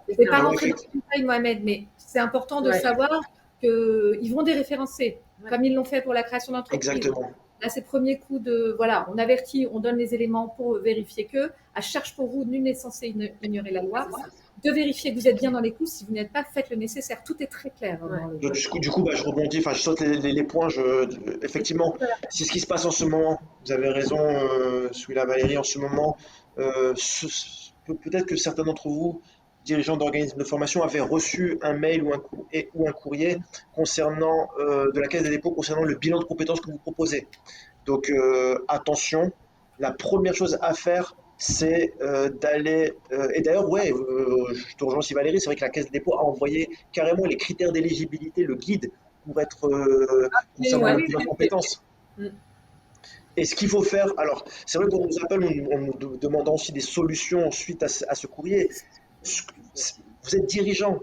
je ne vais pas ça. Non, rentrer dans effectivement, le détail, Mohamed, mais c'est important de Ouais. savoir qu'ils vont déréférencer, Ouais. comme ils l'ont fait pour la création d'entreprise. exactement. Là, c'est le premier coup de, voilà, on avertit, on donne les éléments pour vérifier que, à charge pour vous, nul n'est censé ignorer la loi, C'est ça. de vérifier que vous êtes bien dans les clous. Si vous n'êtes pas, faites le nécessaire. Tout est très clair Ouais. dans le Donc, code. du coup, bah, je rebondis, enfin, je saute les points. Effectivement, c'est ce qui se passe en ce moment. Vous avez raison, Souila Valérie, en ce moment. Peut-être que certains d'entre vous, dirigeants d'organismes de formation, avaient reçu un mail ou un courrier concernant, de la Caisse des dépôts concernant le bilan de compétences que vous proposez. Donc, attention, la première chose à faire, c'est d'aller. Et d'ailleurs, ouais, je te rejoins aussi Valérie, c'est vrai que la Caisse des dépôts a envoyé carrément les critères d'éligibilité, le guide pour être Et concernant ouais. le bilan de compétences. Mm. Et ce qu'il faut faire, alors, c'est vrai qu'on nous appelle en nous demandant aussi des solutions suite à ce courrier. Vous êtes dirigeant,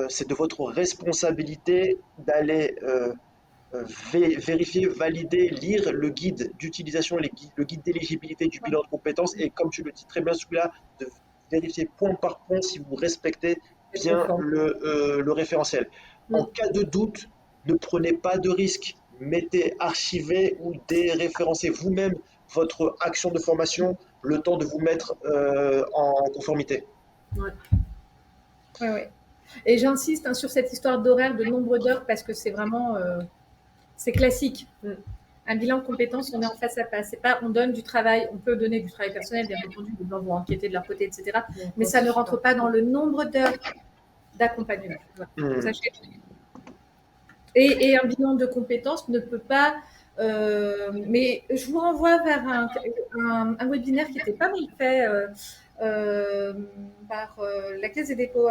c'est de votre responsabilité d'aller vérifier, valider, lire le guide d'utilisation, le guide d'éligibilité du bilan de compétences et comme tu le dis très bien celui-là, de vérifier point par point si vous respectez Être bien conforme. le référentiel. En Mm. cas de doute, ne prenez pas de risque. Mettez archiver ou déréférencez vous-même votre action de formation le temps de vous mettre en conformité. Ouais. Ouais, ouais. Et j'insiste sur cette histoire d'horaire, de nombre d'heures, parce que c'est vraiment, c'est classique. Mm. Un bilan de compétences, on est en face à face. C'est pas, on donne du travail, on peut donner du travail personnel, bien entendu, les gens vont enquêter de leur côté, etc. On Mais ça ne quantifie rentre pas. pas dans le nombre d'heures d'accompagnement. Voilà. Hmm. Sachez. Et un bilan de compétences ne peut pas. Mais je vous renvoie vers un webinaire qui était pas mal fait euh, par la Caisse des dépôts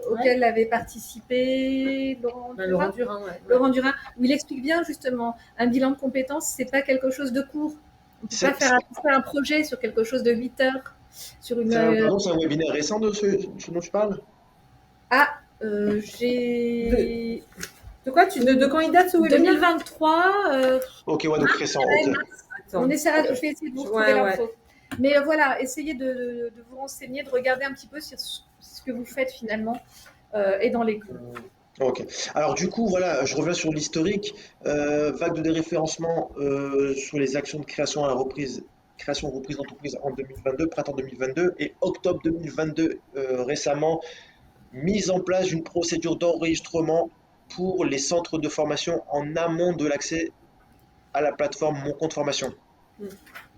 auquel avait participé Laurent Ouais, Laurent Durin. Durin, ouais. Laurent Durin, où il explique bien justement un bilan de compétences, c'est pas quelque chose de court. On ne peut pas C'est faire un projet sur quelque chose de 8 heures. Sur une, pardon, c'est un webinaire récent de ce dont tu parles? ah, De, j'ai de quoi de quand il date ce webinaire? 2023. Ok, ouais, donc récent, ok. On Attends. essaiera, Ok. je vais essayer de vous retrouver Ouais, ouais. l'info. Mais voilà, essayez de vous renseigner, de regarder un petit peu sur ce que vous faites finalement et dans les coûts. Ok. Alors du coup, voilà, je reviens sur l'historique. Vague de déréférencement sur les actions de création à la reprise, création ou reprise d'entreprise en 2022, printemps 2022 et octobre 2022 récemment, mise en place d'une procédure d'enregistrement pour les centres de formation en amont de l'accès à la plateforme Mon Compte Formation. Mm.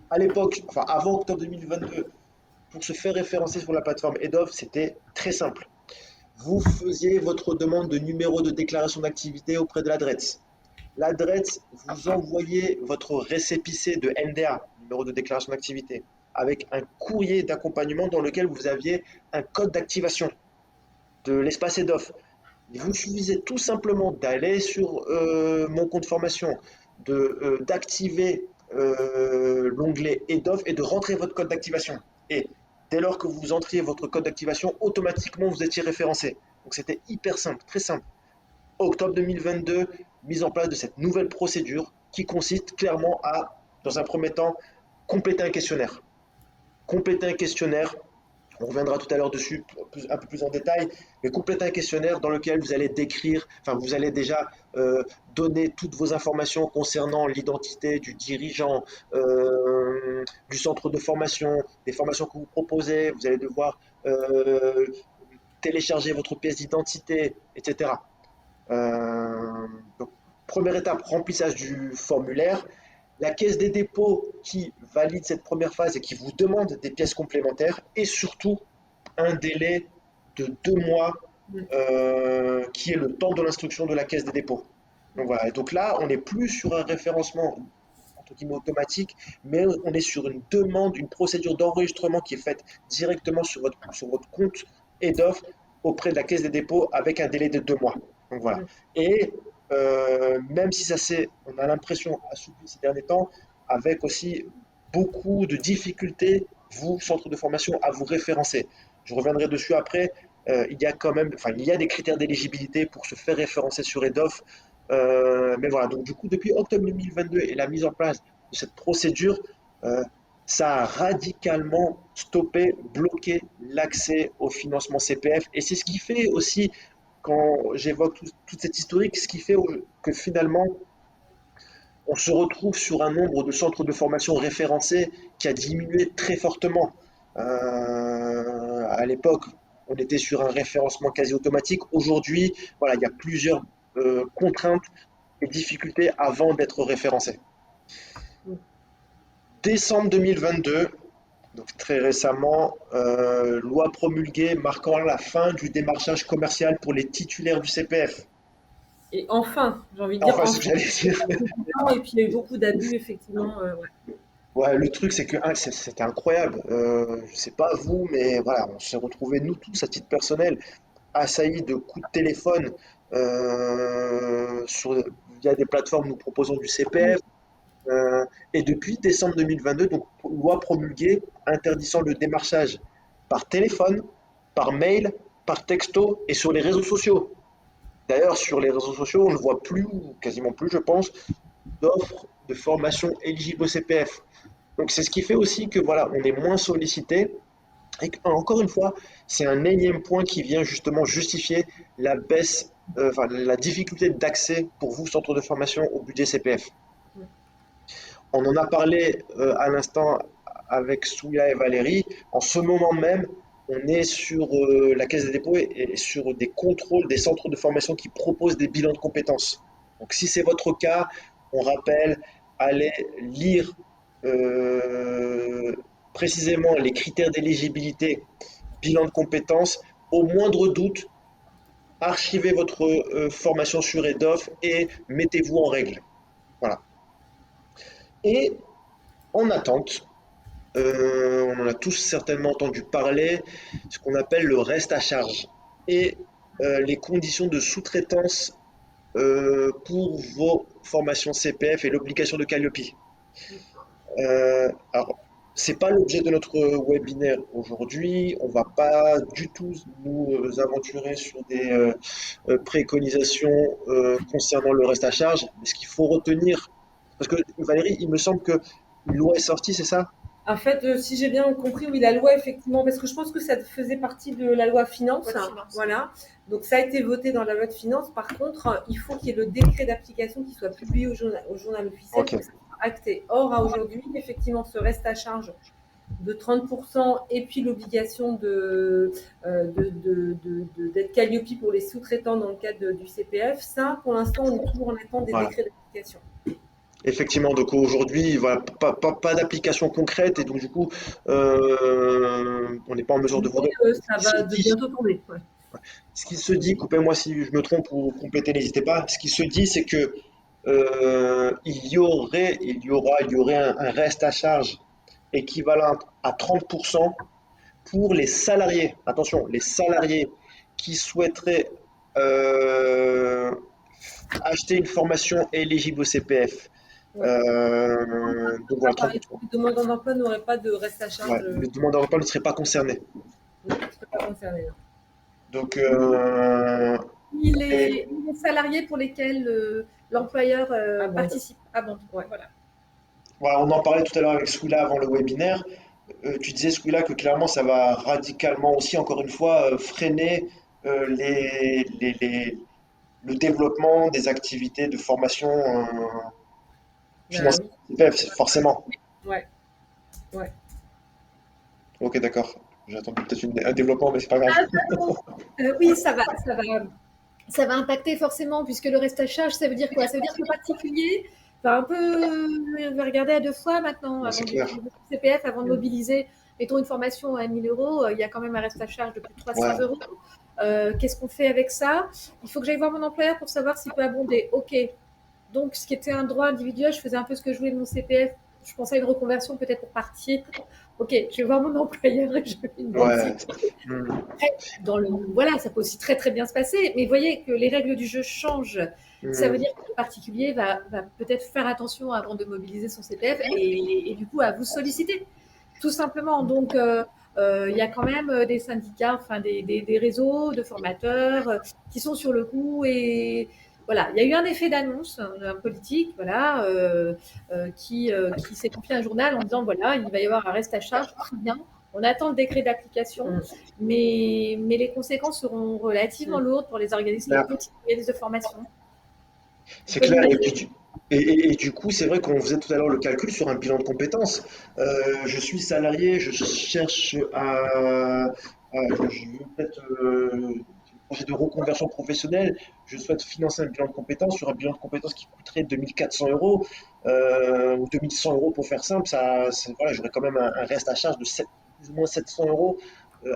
À l'époque, enfin avant octobre 2022, pour se faire référencer sur la plateforme EDOF, c'était très simple. Vous faisiez votre demande de numéro de déclaration d'activité auprès de l'adresse. L'adresse, vous envoyez votre récépissé de NDA, numéro de déclaration d'activité, avec un courrier d'accompagnement dans lequel vous aviez un code d'activation de l'espace EDOF. Vous suffisait tout simplement d'aller sur mon compte formation, d'activer l'onglet EDOF et de rentrer votre code d'activation. Et dès lors que vous entriez votre code d'activation, automatiquement vous étiez référencé. Donc c'était hyper simple, très simple. Octobre 2022, mise en place de cette nouvelle procédure qui consiste clairement à, dans un premier temps, compléter un questionnaire. Compléter un questionnaire, on reviendra tout à l'heure dessus un peu plus en détail, mais compléter un questionnaire dans lequel vous allez décrire, enfin vous allez déjà donner toutes vos informations concernant l'identité du dirigeant, du centre de formation, des formations que vous proposez, vous allez devoir euh, télécharger votre pièce d'identité, etc. Donc, première étape, remplissage du formulaire. La caisse des dépôts qui valide cette première phase et qui vous demande des pièces complémentaires et surtout un délai de 2 mois Mm. qui est le temps de l'instruction de la caisse des dépôts. Donc voilà, et donc là, on n'est plus sur un référencement entre guillemets automatique, mais on est sur une demande, une procédure d'enregistrement qui est faite directement sur votre compte EDOF auprès de la caisse des dépôts avec un délai de 2 mois. Donc voilà. Mm. Et même si ça s'est, on a l'impression, assoupli ces derniers temps, avec aussi beaucoup de difficultés, vous, centre de formation, à vous référencer. Je reviendrai dessus après. Il y a quand même, enfin, il y a des critères d'éligibilité pour se faire référencer sur EDOF. Mais voilà, donc du coup, depuis octobre 2022 et la mise en place de cette procédure, euh, ça a radicalement stoppé, bloqué l'accès au financement CPF. Et c'est ce qui fait aussi, quand j'évoque toute cette historique, ce qui fait que finalement, on se retrouve sur un nombre de centres de formation référencés qui a diminué très fortement. À l'époque, on était sur un référencement quasi automatique. Aujourd'hui, voilà, il y a plusieurs contraintes et difficultés avant d'être référencé. Mm. Décembre 2022, donc très récemment, loi promulguée marquant la fin du démarchage commercial pour les titulaires du CPF. Et enfin, j'ai envie de dire Enfin, c'est ce enfin. que j'allais dire. Et puis il y a eu beaucoup d'abus, effectivement. Ouais. Ouais, le truc, c'est que c'était incroyable. Je sais pas vous, mais voilà, on s'est retrouvés, nous tous, à titre personnel, assaillis de coups de téléphone via des plateformes nous proposant du CPF. Et depuis décembre 2022, donc loi promulguée interdisant le démarchage par téléphone, par mail par texto et sur les réseaux sociaux. D'ailleurs, sur les réseaux sociaux, on ne voit plus, ou quasiment plus, je pense, d'offres de formation éligibles au CPF. Donc c'est ce qui fait aussi que voilà, on est moins sollicité. Et encore une fois, c'est un énième point qui vient justement justifier la baisse, enfin la difficulté d'accès pour vous, centre de formation, au budget CPF. On en a parlé à l'instant avec Souya et Valérie. En ce moment même, on est sur la Caisse des dépôts et sur des contrôles des centres de formation qui proposent des bilans de compétences. Donc si c'est votre cas, on rappelle, allez lire euh, précisément les critères d'éligibilité, bilan de compétences. Au moindre doute, archivez votre formation sur EDOF et mettez-vous en règle. Voilà. Et en attente, on en a tous certainement entendu parler, ce qu'on appelle le reste à charge et les conditions de sous-traitance pour vos formations CPF et l'obligation de Calliope. Alors, c'est pas l'objet de notre webinaire aujourd'hui. On va pas du tout nous aventurer sur des préconisations concernant le reste à charge. Mais ce qu'il faut retenir, parce que Valérie, il me semble que une loi est sortie, c'est ça? En fait, si j'ai bien compris, oui, la loi, effectivement, parce que je pense que ça faisait partie de la loi finance. Loi de finances. Voilà. Donc, ça a été voté dans la loi de finances. Par contre, il faut qu'il y ait le décret d'application qui soit publié au journal officiel Ok. pour que ça soit acté. Or, à aujourd'hui, effectivement, ce reste à charge de 30% et puis l'obligation d'être Calliope pour les sous-traitants dans le cadre du CPF, ça, pour l'instant, on est toujours en attente des Voilà. décrets d'application. Effectivement, donc aujourd'hui, voilà, pas d'application concrète et donc du coup, on n'est pas en mesure de vous Mais répondre. ça va de bientôt tomber. Ouais. Ce qui se dit, coupez-moi si je me trompe ou complétez, n'hésitez pas. Ce qui se dit, c'est que il y aurait un reste à charge équivalent à 30% pour les salariés. Attention, les salariés qui souhaiteraient euh, acheter une formation éligible au CPF. Ouais. Donc voilà, Pareil, 30%. les demandeurs d'emploi n'auraient pas de reste à charge, Ouais, les demandeurs d'emploi ne seraient pas concernés. ne seraient pas concernés. Non. Donc, Ni et- les salariés pour lesquels l'employeur Abonde. participe. Ah bon, Ouais. voilà. voilà, on en parlait tout à l'heure avec Souila avant le webinaire. Tu disais, Souila, que clairement, ça va radicalement aussi, encore une fois, freiner le développement des activités de formation Ben financière, oui. forcément. Ouais. Ouais. Ok, d'accord. J'attends peut-être un développement, mais c'est pas grave. Ah, pardon. Oui, ça va impacter forcément, puisque le reste à charge, ça veut dire quoi? Ça veut dire que le particulier va regarder à deux fois maintenant Ouais, avant c'est clair. d'utiliser son CPF, avant de Mm. mobiliser, mettons une formation à 1000 euros, il y a quand même un reste à charge de plus de 300 Ouais, euros. Qu'est-ce qu'on fait avec ça? Il faut que j'aille voir mon employeur pour savoir s'il peut abonder. Ok. Donc, ce qui était un droit individuel, je faisais un peu ce que je voulais de mon CPF. Je pensais à une reconversion peut-être pour partir. Ok, je vais voir mon employeur et je lui demande si ouais. Hmm, voilà, ça peut aussi très très bien se passer, mais voyez que les règles du jeu changent. Ça veut hmm. dire que le particulier va peut-être faire attention avant de mobiliser son CPF et du coup à vous solliciter, tout simplement. Donc il y a quand même des syndicats, enfin des réseaux de formateurs qui sont sur le coup et voilà, il y a eu un effet d'annonce, un politique, voilà, qui s'est confié à un journal en disant voilà, il va y avoir un reste à charge, très bien. On attend le décret d'application, Mm. mais les conséquences seront relativement Mm. lourdes pour les organismes, les Là, petits organismes de formation. On c'est peut clair. Et, l'imaginer. puis, et du coup, c'est vrai qu'on faisait tout à l'heure le calcul sur un bilan de compétences. Je suis salarié, je cherche je veux peut-être un projet de reconversion professionnelle. Je souhaite financer un bilan de compétences sur un bilan de compétences qui coûterait 2400 euros ou 2100 euros pour faire simple. Voilà, j'aurais quand même un reste à charge de plus ou moins 700 euros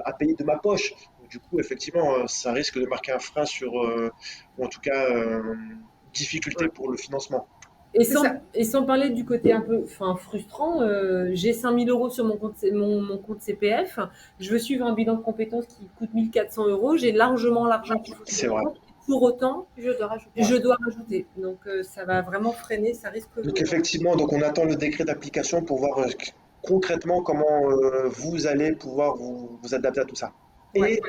à payer de ma poche. Donc, du coup, effectivement, ça risque de marquer un frein sur, ou en tout cas, difficulté Ouais. pour le financement. C'est ça. Et sans parler du côté un peu frustrant, j'ai 5000 euros sur mon compte CPF. Je veux suivre un bilan de compétences qui coûte 1400 euros. J'ai largement l'argent qu'il faut sur C'est mon vrai. compte. Pour autant, Je dois rajouter. je dois rajouter. Donc, ça va vraiment freiner. Ça risque Donc de. effectivement, donc on attend le décret d'application pour voir concrètement comment vous allez pouvoir vous adapter à tout ça. Ouais, et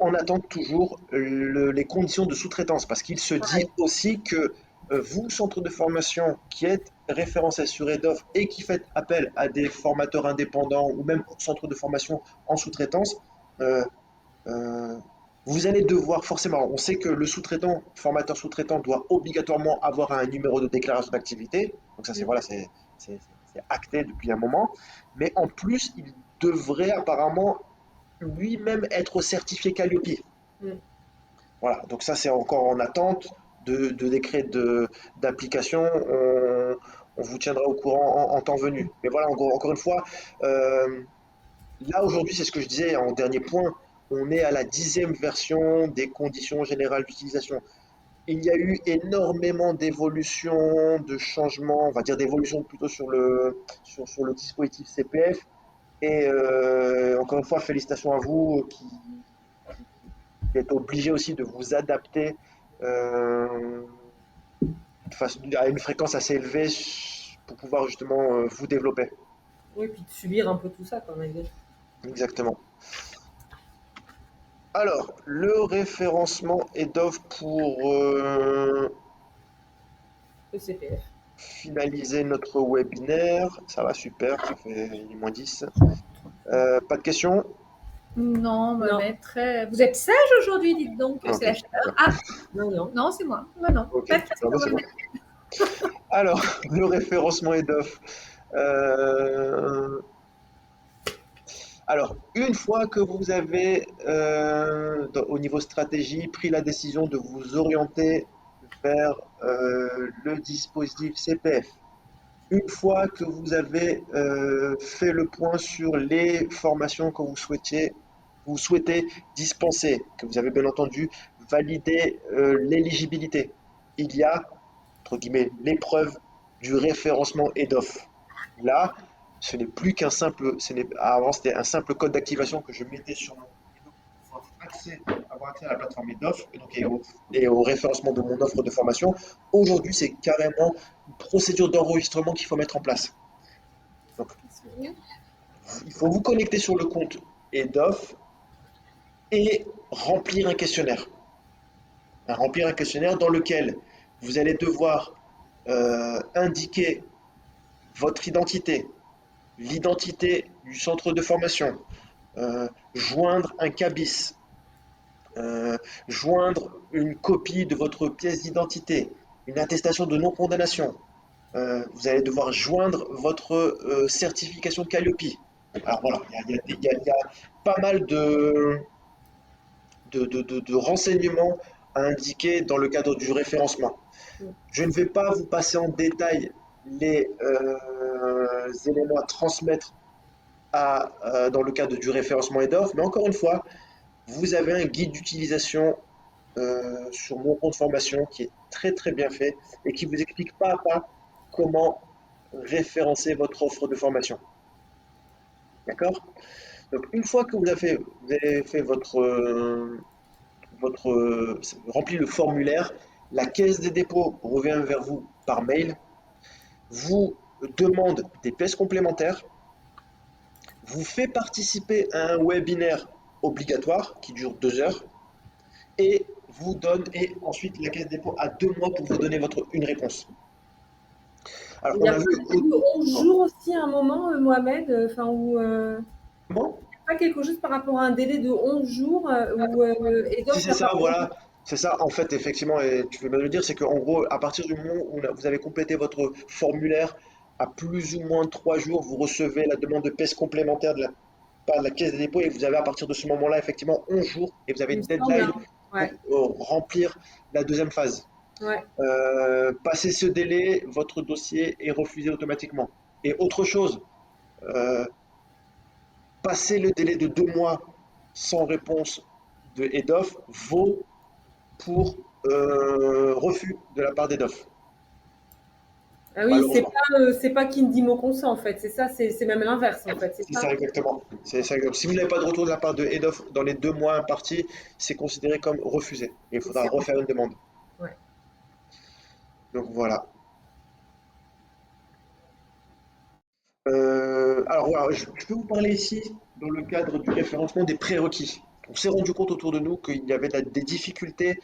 on attend toujours les conditions de sous-traitance parce qu'il se dit pareil. aussi que vous, centre de formation qui êtes référencé sur EDOF et qui faites appel à des formateurs indépendants ou même centres de formation en sous-traitance, euh, euh, vous allez devoir forcément, on sait que le sous-traitant, formateur sous-traitant doit obligatoirement avoir un numéro de déclaration d'activité, donc ça c'est Mm, voilà, c'est acté depuis un moment, mais en plus il devrait apparemment lui-même être certifié Calliope. mm. Voilà, donc ça c'est encore en attente de décret d'application. On vous tiendra au courant en temps venu. Mais voilà, encore une fois, euh, là aujourd'hui, c'est ce que je disais en dernier point, on est à la 10e version des conditions générales d'utilisation. Il y a eu énormément d'évolutions, de changements, on va dire d'évolutions plutôt sur le dispositif CPF. Et encore une fois, félicitations à vous qui êtes obligé aussi de vous adapter euh, à une fréquence assez élevée pour pouvoir justement vous développer. Oui, puis de subir un peu tout ça, quoi, malgré tout. Exactement. Alors, le référencement EDOF pour Le CPF. finaliser notre webinaire. Ça va, super, ça fait il est moins 10. Pas de questions? Non, Non, Mohamed, vous êtes sage aujourd'hui, dites donc, c'est Ok, la chaleur. super. Ah, non, non. non, c'est moi. Non, non, Ok, pas de non, question, bah, c'est bon. Mohamed. Alors, le référencement EDOF. Euh, Alors, une fois que vous avez, au niveau stratégie, pris la décision de vous orienter vers le dispositif CPF, une fois que vous avez fait le point sur les formations que vous souhaitez dispenser, que vous avez bien entendu validé l'éligibilité, il y a, entre guillemets, l'épreuve du référencement EDOF. Là, ce n'est plus qu'un simple, avant c'était un simple code d'activation que je mettais sur mon EDOF pour pouvoir avoir accès à la plateforme EDOF et au référencement de mon offre de formation. Aujourd'hui, c'est carrément une procédure d'enregistrement qu'il faut mettre en place. Donc, il faut vous connecter sur le compte EDOF et remplir un questionnaire dans lequel vous allez devoir indiquer votre identité, l'identité du centre de formation, joindre un CABIS, euh, joindre une copie de votre pièce d'identité, une attestation de non-condamnation. Vous allez devoir joindre votre certification Calliope. Alors voilà, il y a pas mal de renseignements à indiquer dans le cadre du référencement. Mm. Je ne vais pas vous passer en détail les éléments à transmettre dans le cadre du référencement EDOF, mais encore une fois, vous avez un guide d'utilisation sur mon compte formation qui est très très bien fait et qui vous explique pas à pas comment référencer votre offre de formation. D'accord? Donc une fois que vous avez fait rempli le formulaire, la Caisse des dépôts revient vers vous par mail, vous demande des pièces complémentaires, vous fait participer à un webinaire obligatoire qui dure 2 heures et vous donne, et ensuite la Caisse des dépôts a 2 mois pour vous donner une réponse. Alors Il n'y on a a pas vu un délai de 11 jours aussi à un moment, Mohamed, enfin, où, autrement. pas quelque chose par rapport à un délai de 11 jours où Si EDOF c'est n'a pas ça, rendu. voilà. C'est ça, en fait, effectivement, et tu veux bien le dire, c'est qu'en gros, à partir du moment où vous avez complété votre formulaire, à plus ou moins 3 jours, vous recevez la demande de pièces complémentaires part de la Caisse des dépôts et vous avez à partir de ce moment-là, effectivement, 11 jours et vous avez Il une me semble, deadline hein. pour Ouais, remplir la deuxième phase. ouais. Passé ce délai, votre dossier est refusé automatiquement. Et autre chose, euh, passer le délai de 2 mois sans réponse de EDOF vaut pour refus de la part d'EDOF, Ah oui, malheureusement. c'est pas qui ne dit mot consent en fait, c'est ça, c'est même l'inverse en fait, c'est C'est ça? ça exactement. C'est ça, exactement. Si vous n'avez pas de retour de la part de EDOF dans les 2 mois impartis, c'est considéré comme refusé. Et il faudra C'est refaire une demande. ouais. Donc voilà. Alors voilà, je peux vous parler ici, dans le cadre du référencement, des prérequis. on s'est rendu compte autour de nous qu'il y avait des difficultés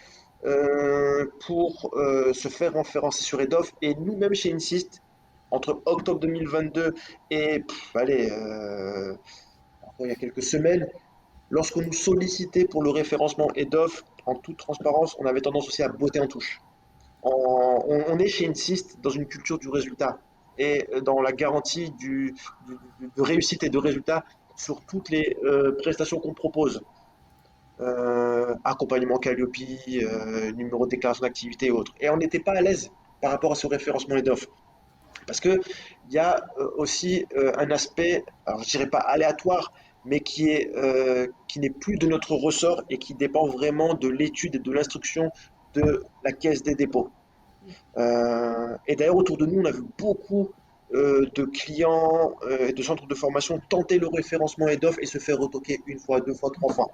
pour se faire référencer sur EDOF. Et nous-mêmes chez Insist, entre octobre 2022 et, allez, encore il y a quelques semaines, lorsqu'on nous sollicitait pour le référencement EDOF, en toute transparence, on avait tendance aussi à botter en touche. On est chez Insist dans une culture du résultat et dans la garantie de réussite et de résultat sur toutes les prestations qu'on propose. Accompagnement Calliope, numéro de déclaration d'activité et autres. Et on n'était pas à l'aise par rapport à ce référencement EDOF. Parce qu'il y a aussi un aspect, alors je dirais pas aléatoire, mais qui n'est plus de notre ressort et qui dépend vraiment de l'étude et de l'instruction de la Caisse des dépôts. Et d'ailleurs, autour de nous, on a vu beaucoup de clients et de centres de formation tenter le référencement EDOF et se faire retoquer une fois, deux fois, trois fois.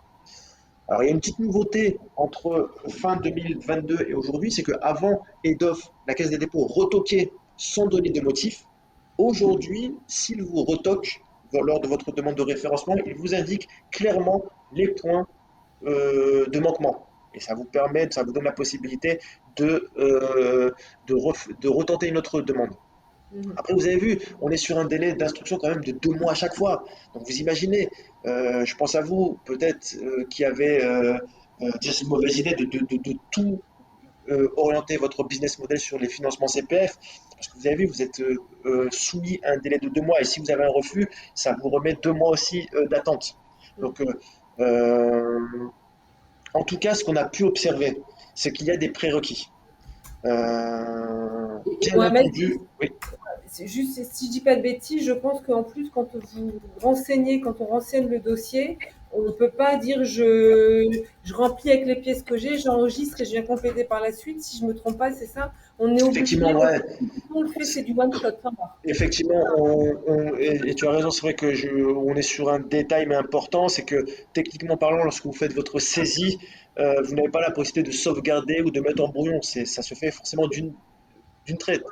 Alors, il y a une petite nouveauté entre fin 2022 et aujourd'hui, c'est qu'avant EDOF, la Caisse des dépôts retoquait sans donner de motif. Aujourd'hui, s'il vous retoque lors de votre demande de référencement, il vous indique clairement les points de manquement. Et ça vous permet, ça vous donne la possibilité de retenter une autre demande. Mhm. Après, vous avez vu, on est sur un délai d'instruction quand même de 2 mois à chaque fois. Donc vous imaginez, je pense à vous, peut-être qui avez déjà cette mauvaise idée de tout orienter votre business model sur les financements CPF, parce que vous avez vu, vous êtes soumis à un délai de 2 mois, et si vous avez un refus, ça vous remet 2 mois aussi d'attente. Donc, euh, en tout cas, ce qu'on a pu observer, c'est qu'il y a des prérequis. Et Bien Mohamed, entendu, oui, c'est juste, si je dis pas de bêtises, je pense qu'en plus, quand vous renseignez, quand on renseigne le dossier, on ne peut pas dire je remplis avec les pièces que j'ai, j'enregistre et je viens compléter par la suite. Si je me trompe pas, c'est ça. On est effectivement, obligé, ouais, on le fait, c'est du one shot. Enfin, effectivement, et tu as raison, c'est vrai que on est sur un détail mais important, c'est que techniquement parlant, lorsque vous faites votre saisie, vous n'avez pas la possibilité de sauvegarder ou de mettre en brouillon. Ça se fait forcément d'une traite.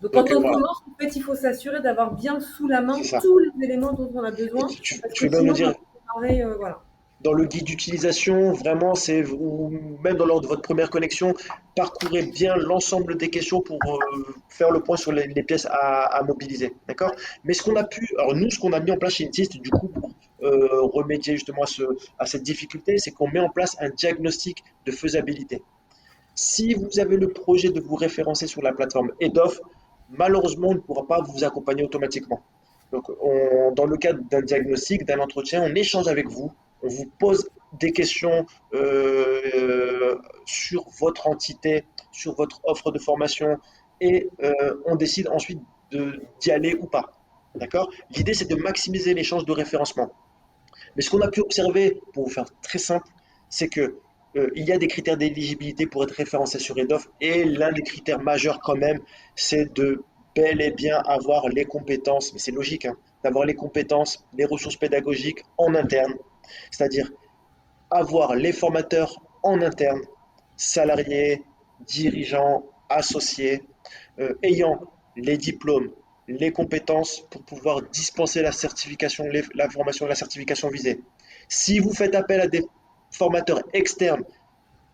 donc Donc quand on voilà, commence, en fait, il faut s'assurer d'avoir bien sous la c'est main ça. tous les éléments dont on a Et besoin, parce tu que veux bien me sinon, dire, voilà. dans le guide d'utilisation, vraiment, ou même lors de votre première connexion, parcourez bien l'ensemble des questions pour faire le point sur les pièces à mobiliser. D'accord? Mais ce qu'on a pu, alors nous, ce qu'on a mis en place chez Intist, du coup, pour remédier justement à cette difficulté, c'est qu'on met en place un diagnostic de faisabilité. Si vous avez le projet de vous référencer sur la plateforme EDOF, malheureusement, on ne pourra pas vous accompagner automatiquement. Donc, dans le cadre d'un diagnostic, d'un entretien, on échange avec vous, on vous pose des questions sur votre entité, sur votre offre de formation, et on décide ensuite d'y aller ou pas. D'accord? L'idée, c'est de maximiser les chances de référencement. Mais ce qu'on a pu observer, pour vous faire très simple, c'est que il y a des critères d'éligibilité pour être référencé sur EDOF et l'un des critères majeurs quand même, c'est de bel et bien avoir les compétences, mais c'est logique, hein, d'avoir les compétences, les ressources pédagogiques en interne, c'est-à-dire avoir les formateurs en interne, salariés, dirigeants, associés, ayant les diplômes, les compétences pour pouvoir dispenser la certification, la formation et la certification visée. Si vous faites appel à des formateurs externes,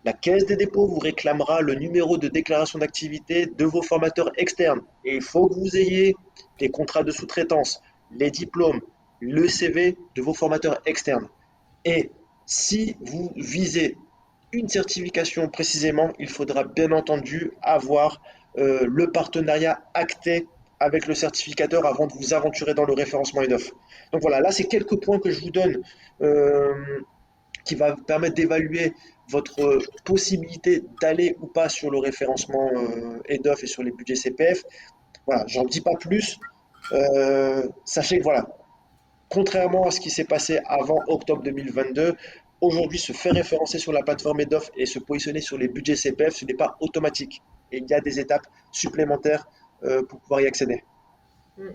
la Caisse des dépôts vous réclamera le numéro de déclaration d'activité de vos formateurs externes. Et il faut que vous ayez les contrats de sous-traitance, les diplômes, le CV de vos formateurs externes. Et si vous visez une certification précisément, il faudra bien entendu avoir le partenariat acté avec le certificateur avant de vous aventurer dans le référencement EDOF. Donc voilà, là c'est quelques points que je vous donne euh, qui va vous permettre d'évaluer votre possibilité d'aller ou pas sur le référencement EDOF et sur les budgets CPF. Voilà, j'en dis pas plus. Sachez que voilà, contrairement à ce qui s'est passé avant octobre 2022, aujourd'hui, se faire référencer sur la plateforme EDOF et se positionner sur les budgets CPF, ce n'est pas automatique. Et il y a des étapes supplémentaires pour pouvoir y accéder. Mm.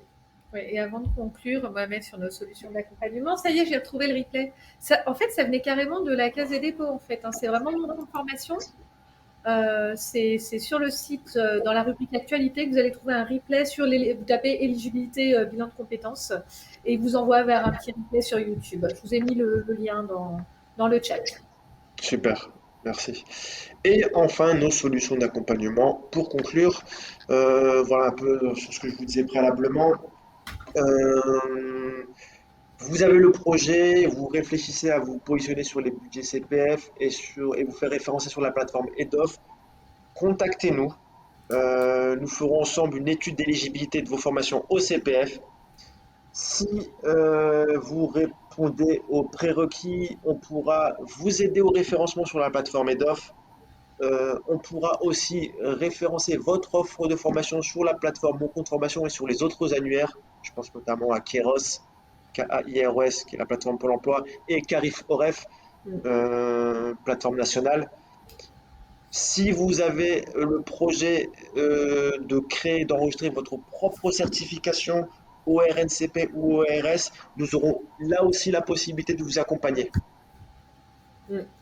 Ouais, et avant de conclure, on va mettre sur nos solutions d'accompagnement. Ça y est, j'ai retrouvé le replay. Ça, en fait, ça venait carrément de la Caisse des dépôts. En fait, hein. C'est vraiment mon information. C'est sur le site, dans la rubrique actualité, que vous allez trouver un replay sur les. Vous tapez éligibilité, bilan de compétences, et il vous envoie vers un petit replay sur YouTube. Je vous ai mis le lien dans le chat. Super, merci. Et enfin, nos solutions d'accompagnement. Pour conclure, voilà un peu sur ce que je vous disais préalablement. Euh, Vous avez le projet, vous réfléchissez à vous positionner sur les budgets CPF et vous faire référencer sur la plateforme EDOF. Contactez-nous. Nous ferons ensemble une étude d'éligibilité de vos formations au CPF. Si vous répondez aux prérequis, on pourra vous aider au référencement sur la plateforme EDOF. On pourra aussi référencer votre offre de formation sur la plateforme Mon Compte Formation et sur les autres annuaires. Je pense notamment à Kairos, Kairos, qui est la plateforme Pôle emploi, et Carif Oref, plateforme nationale. Si vous avez le projet de créer, d'enregistrer votre propre certification au RNCP ou au RS, nous aurons là aussi la possibilité de vous accompagner.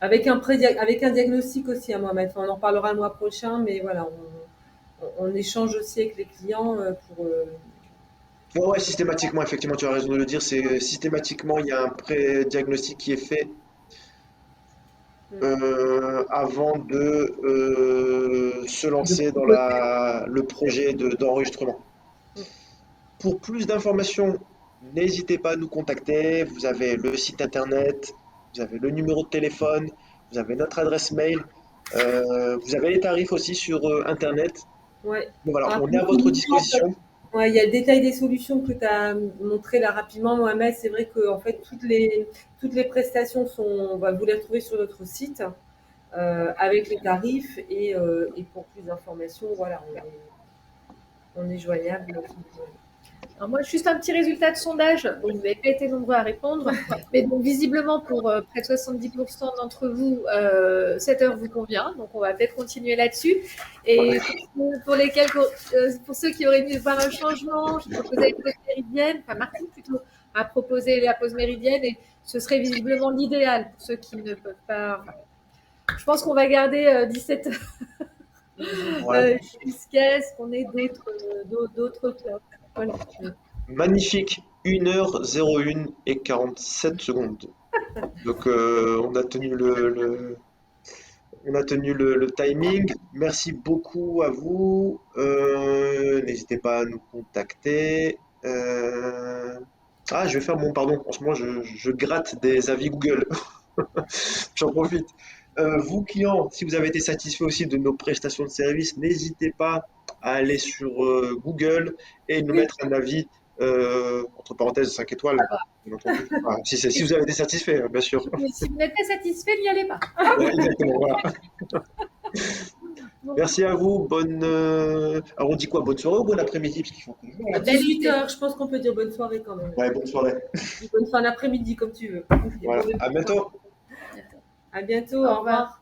Avec avec un diagnostic aussi à Mohamed. Enfin, on en parlera le mois prochain, mais voilà, on échange aussi avec les clients pour. Ouais, ouais, systématiquement, effectivement, tu as raison de le dire, c'est systématiquement, il y a un pré-diagnostic qui est fait Mm, avant de se de lancer dans proposer. le projet d'enregistrement. Mm. Pour plus d'informations, n'hésitez pas à nous contacter. Vous avez le site internet, vous avez le numéro de téléphone, vous avez notre adresse mail, vous avez les tarifs aussi sur internet. Ouais. Donc voilà, Alors, on est à votre disposition. ouais, il y a le détail des solutions que tu as montré là rapidement, Mohamed. C'est vrai que en fait, toutes les prestations sont, vous les retrouvez sur notre site avec les tarifs et pour plus d'informations, voilà, on est joignable. Alors moi, juste un petit résultat de sondage. Bon, vous n'avez pas été nombreux à répondre, mais donc visiblement pour près de 70% d'entre vous, cette heure vous convient. Donc on va peut-être continuer là-dessus. Et pour ceux qui auraient dû voir un changement, je proposais une pause méridienne, enfin Martine plutôt a proposé la pause méridienne et ce serait visiblement l'idéal pour ceux qui ne peuvent pas. Enfin, je pense qu'on va garder 17 heures Ouais. jusqu'à ce qu'on ait d'autres tops. Voilà. Magnifique, 1h01 et 47 secondes. Donc on a tenu le timing. Merci beaucoup à vous. N'hésitez pas à nous contacter. Ah, je vais faire mon pardon. En ce moment, je gratte des avis Google. J'en profite. Vous, clients, si vous avez été satisfait aussi de nos prestations de service, n'hésitez pas à aller sur Google et nous Oui, mettre un avis, entre parenthèses, 5 étoiles, bien entendu. Ah, si vous avez été satisfait, bien sûr. mais si vous n'êtes pas satisfait, n'y allez pas. Ouais, exactement, voilà. Bon, Merci à vous. Bonne. Alors, on dit quoi? Bonne soirée ou bon après-midi? Parce qu'ils font toujours, À là. 18h, je pense qu'on peut dire bonne soirée quand même. Ouais, bonne soirée. Bonne fin d'après-midi, comme tu veux. Voilà. À bientôt. À bientôt, au au revoir. revoir.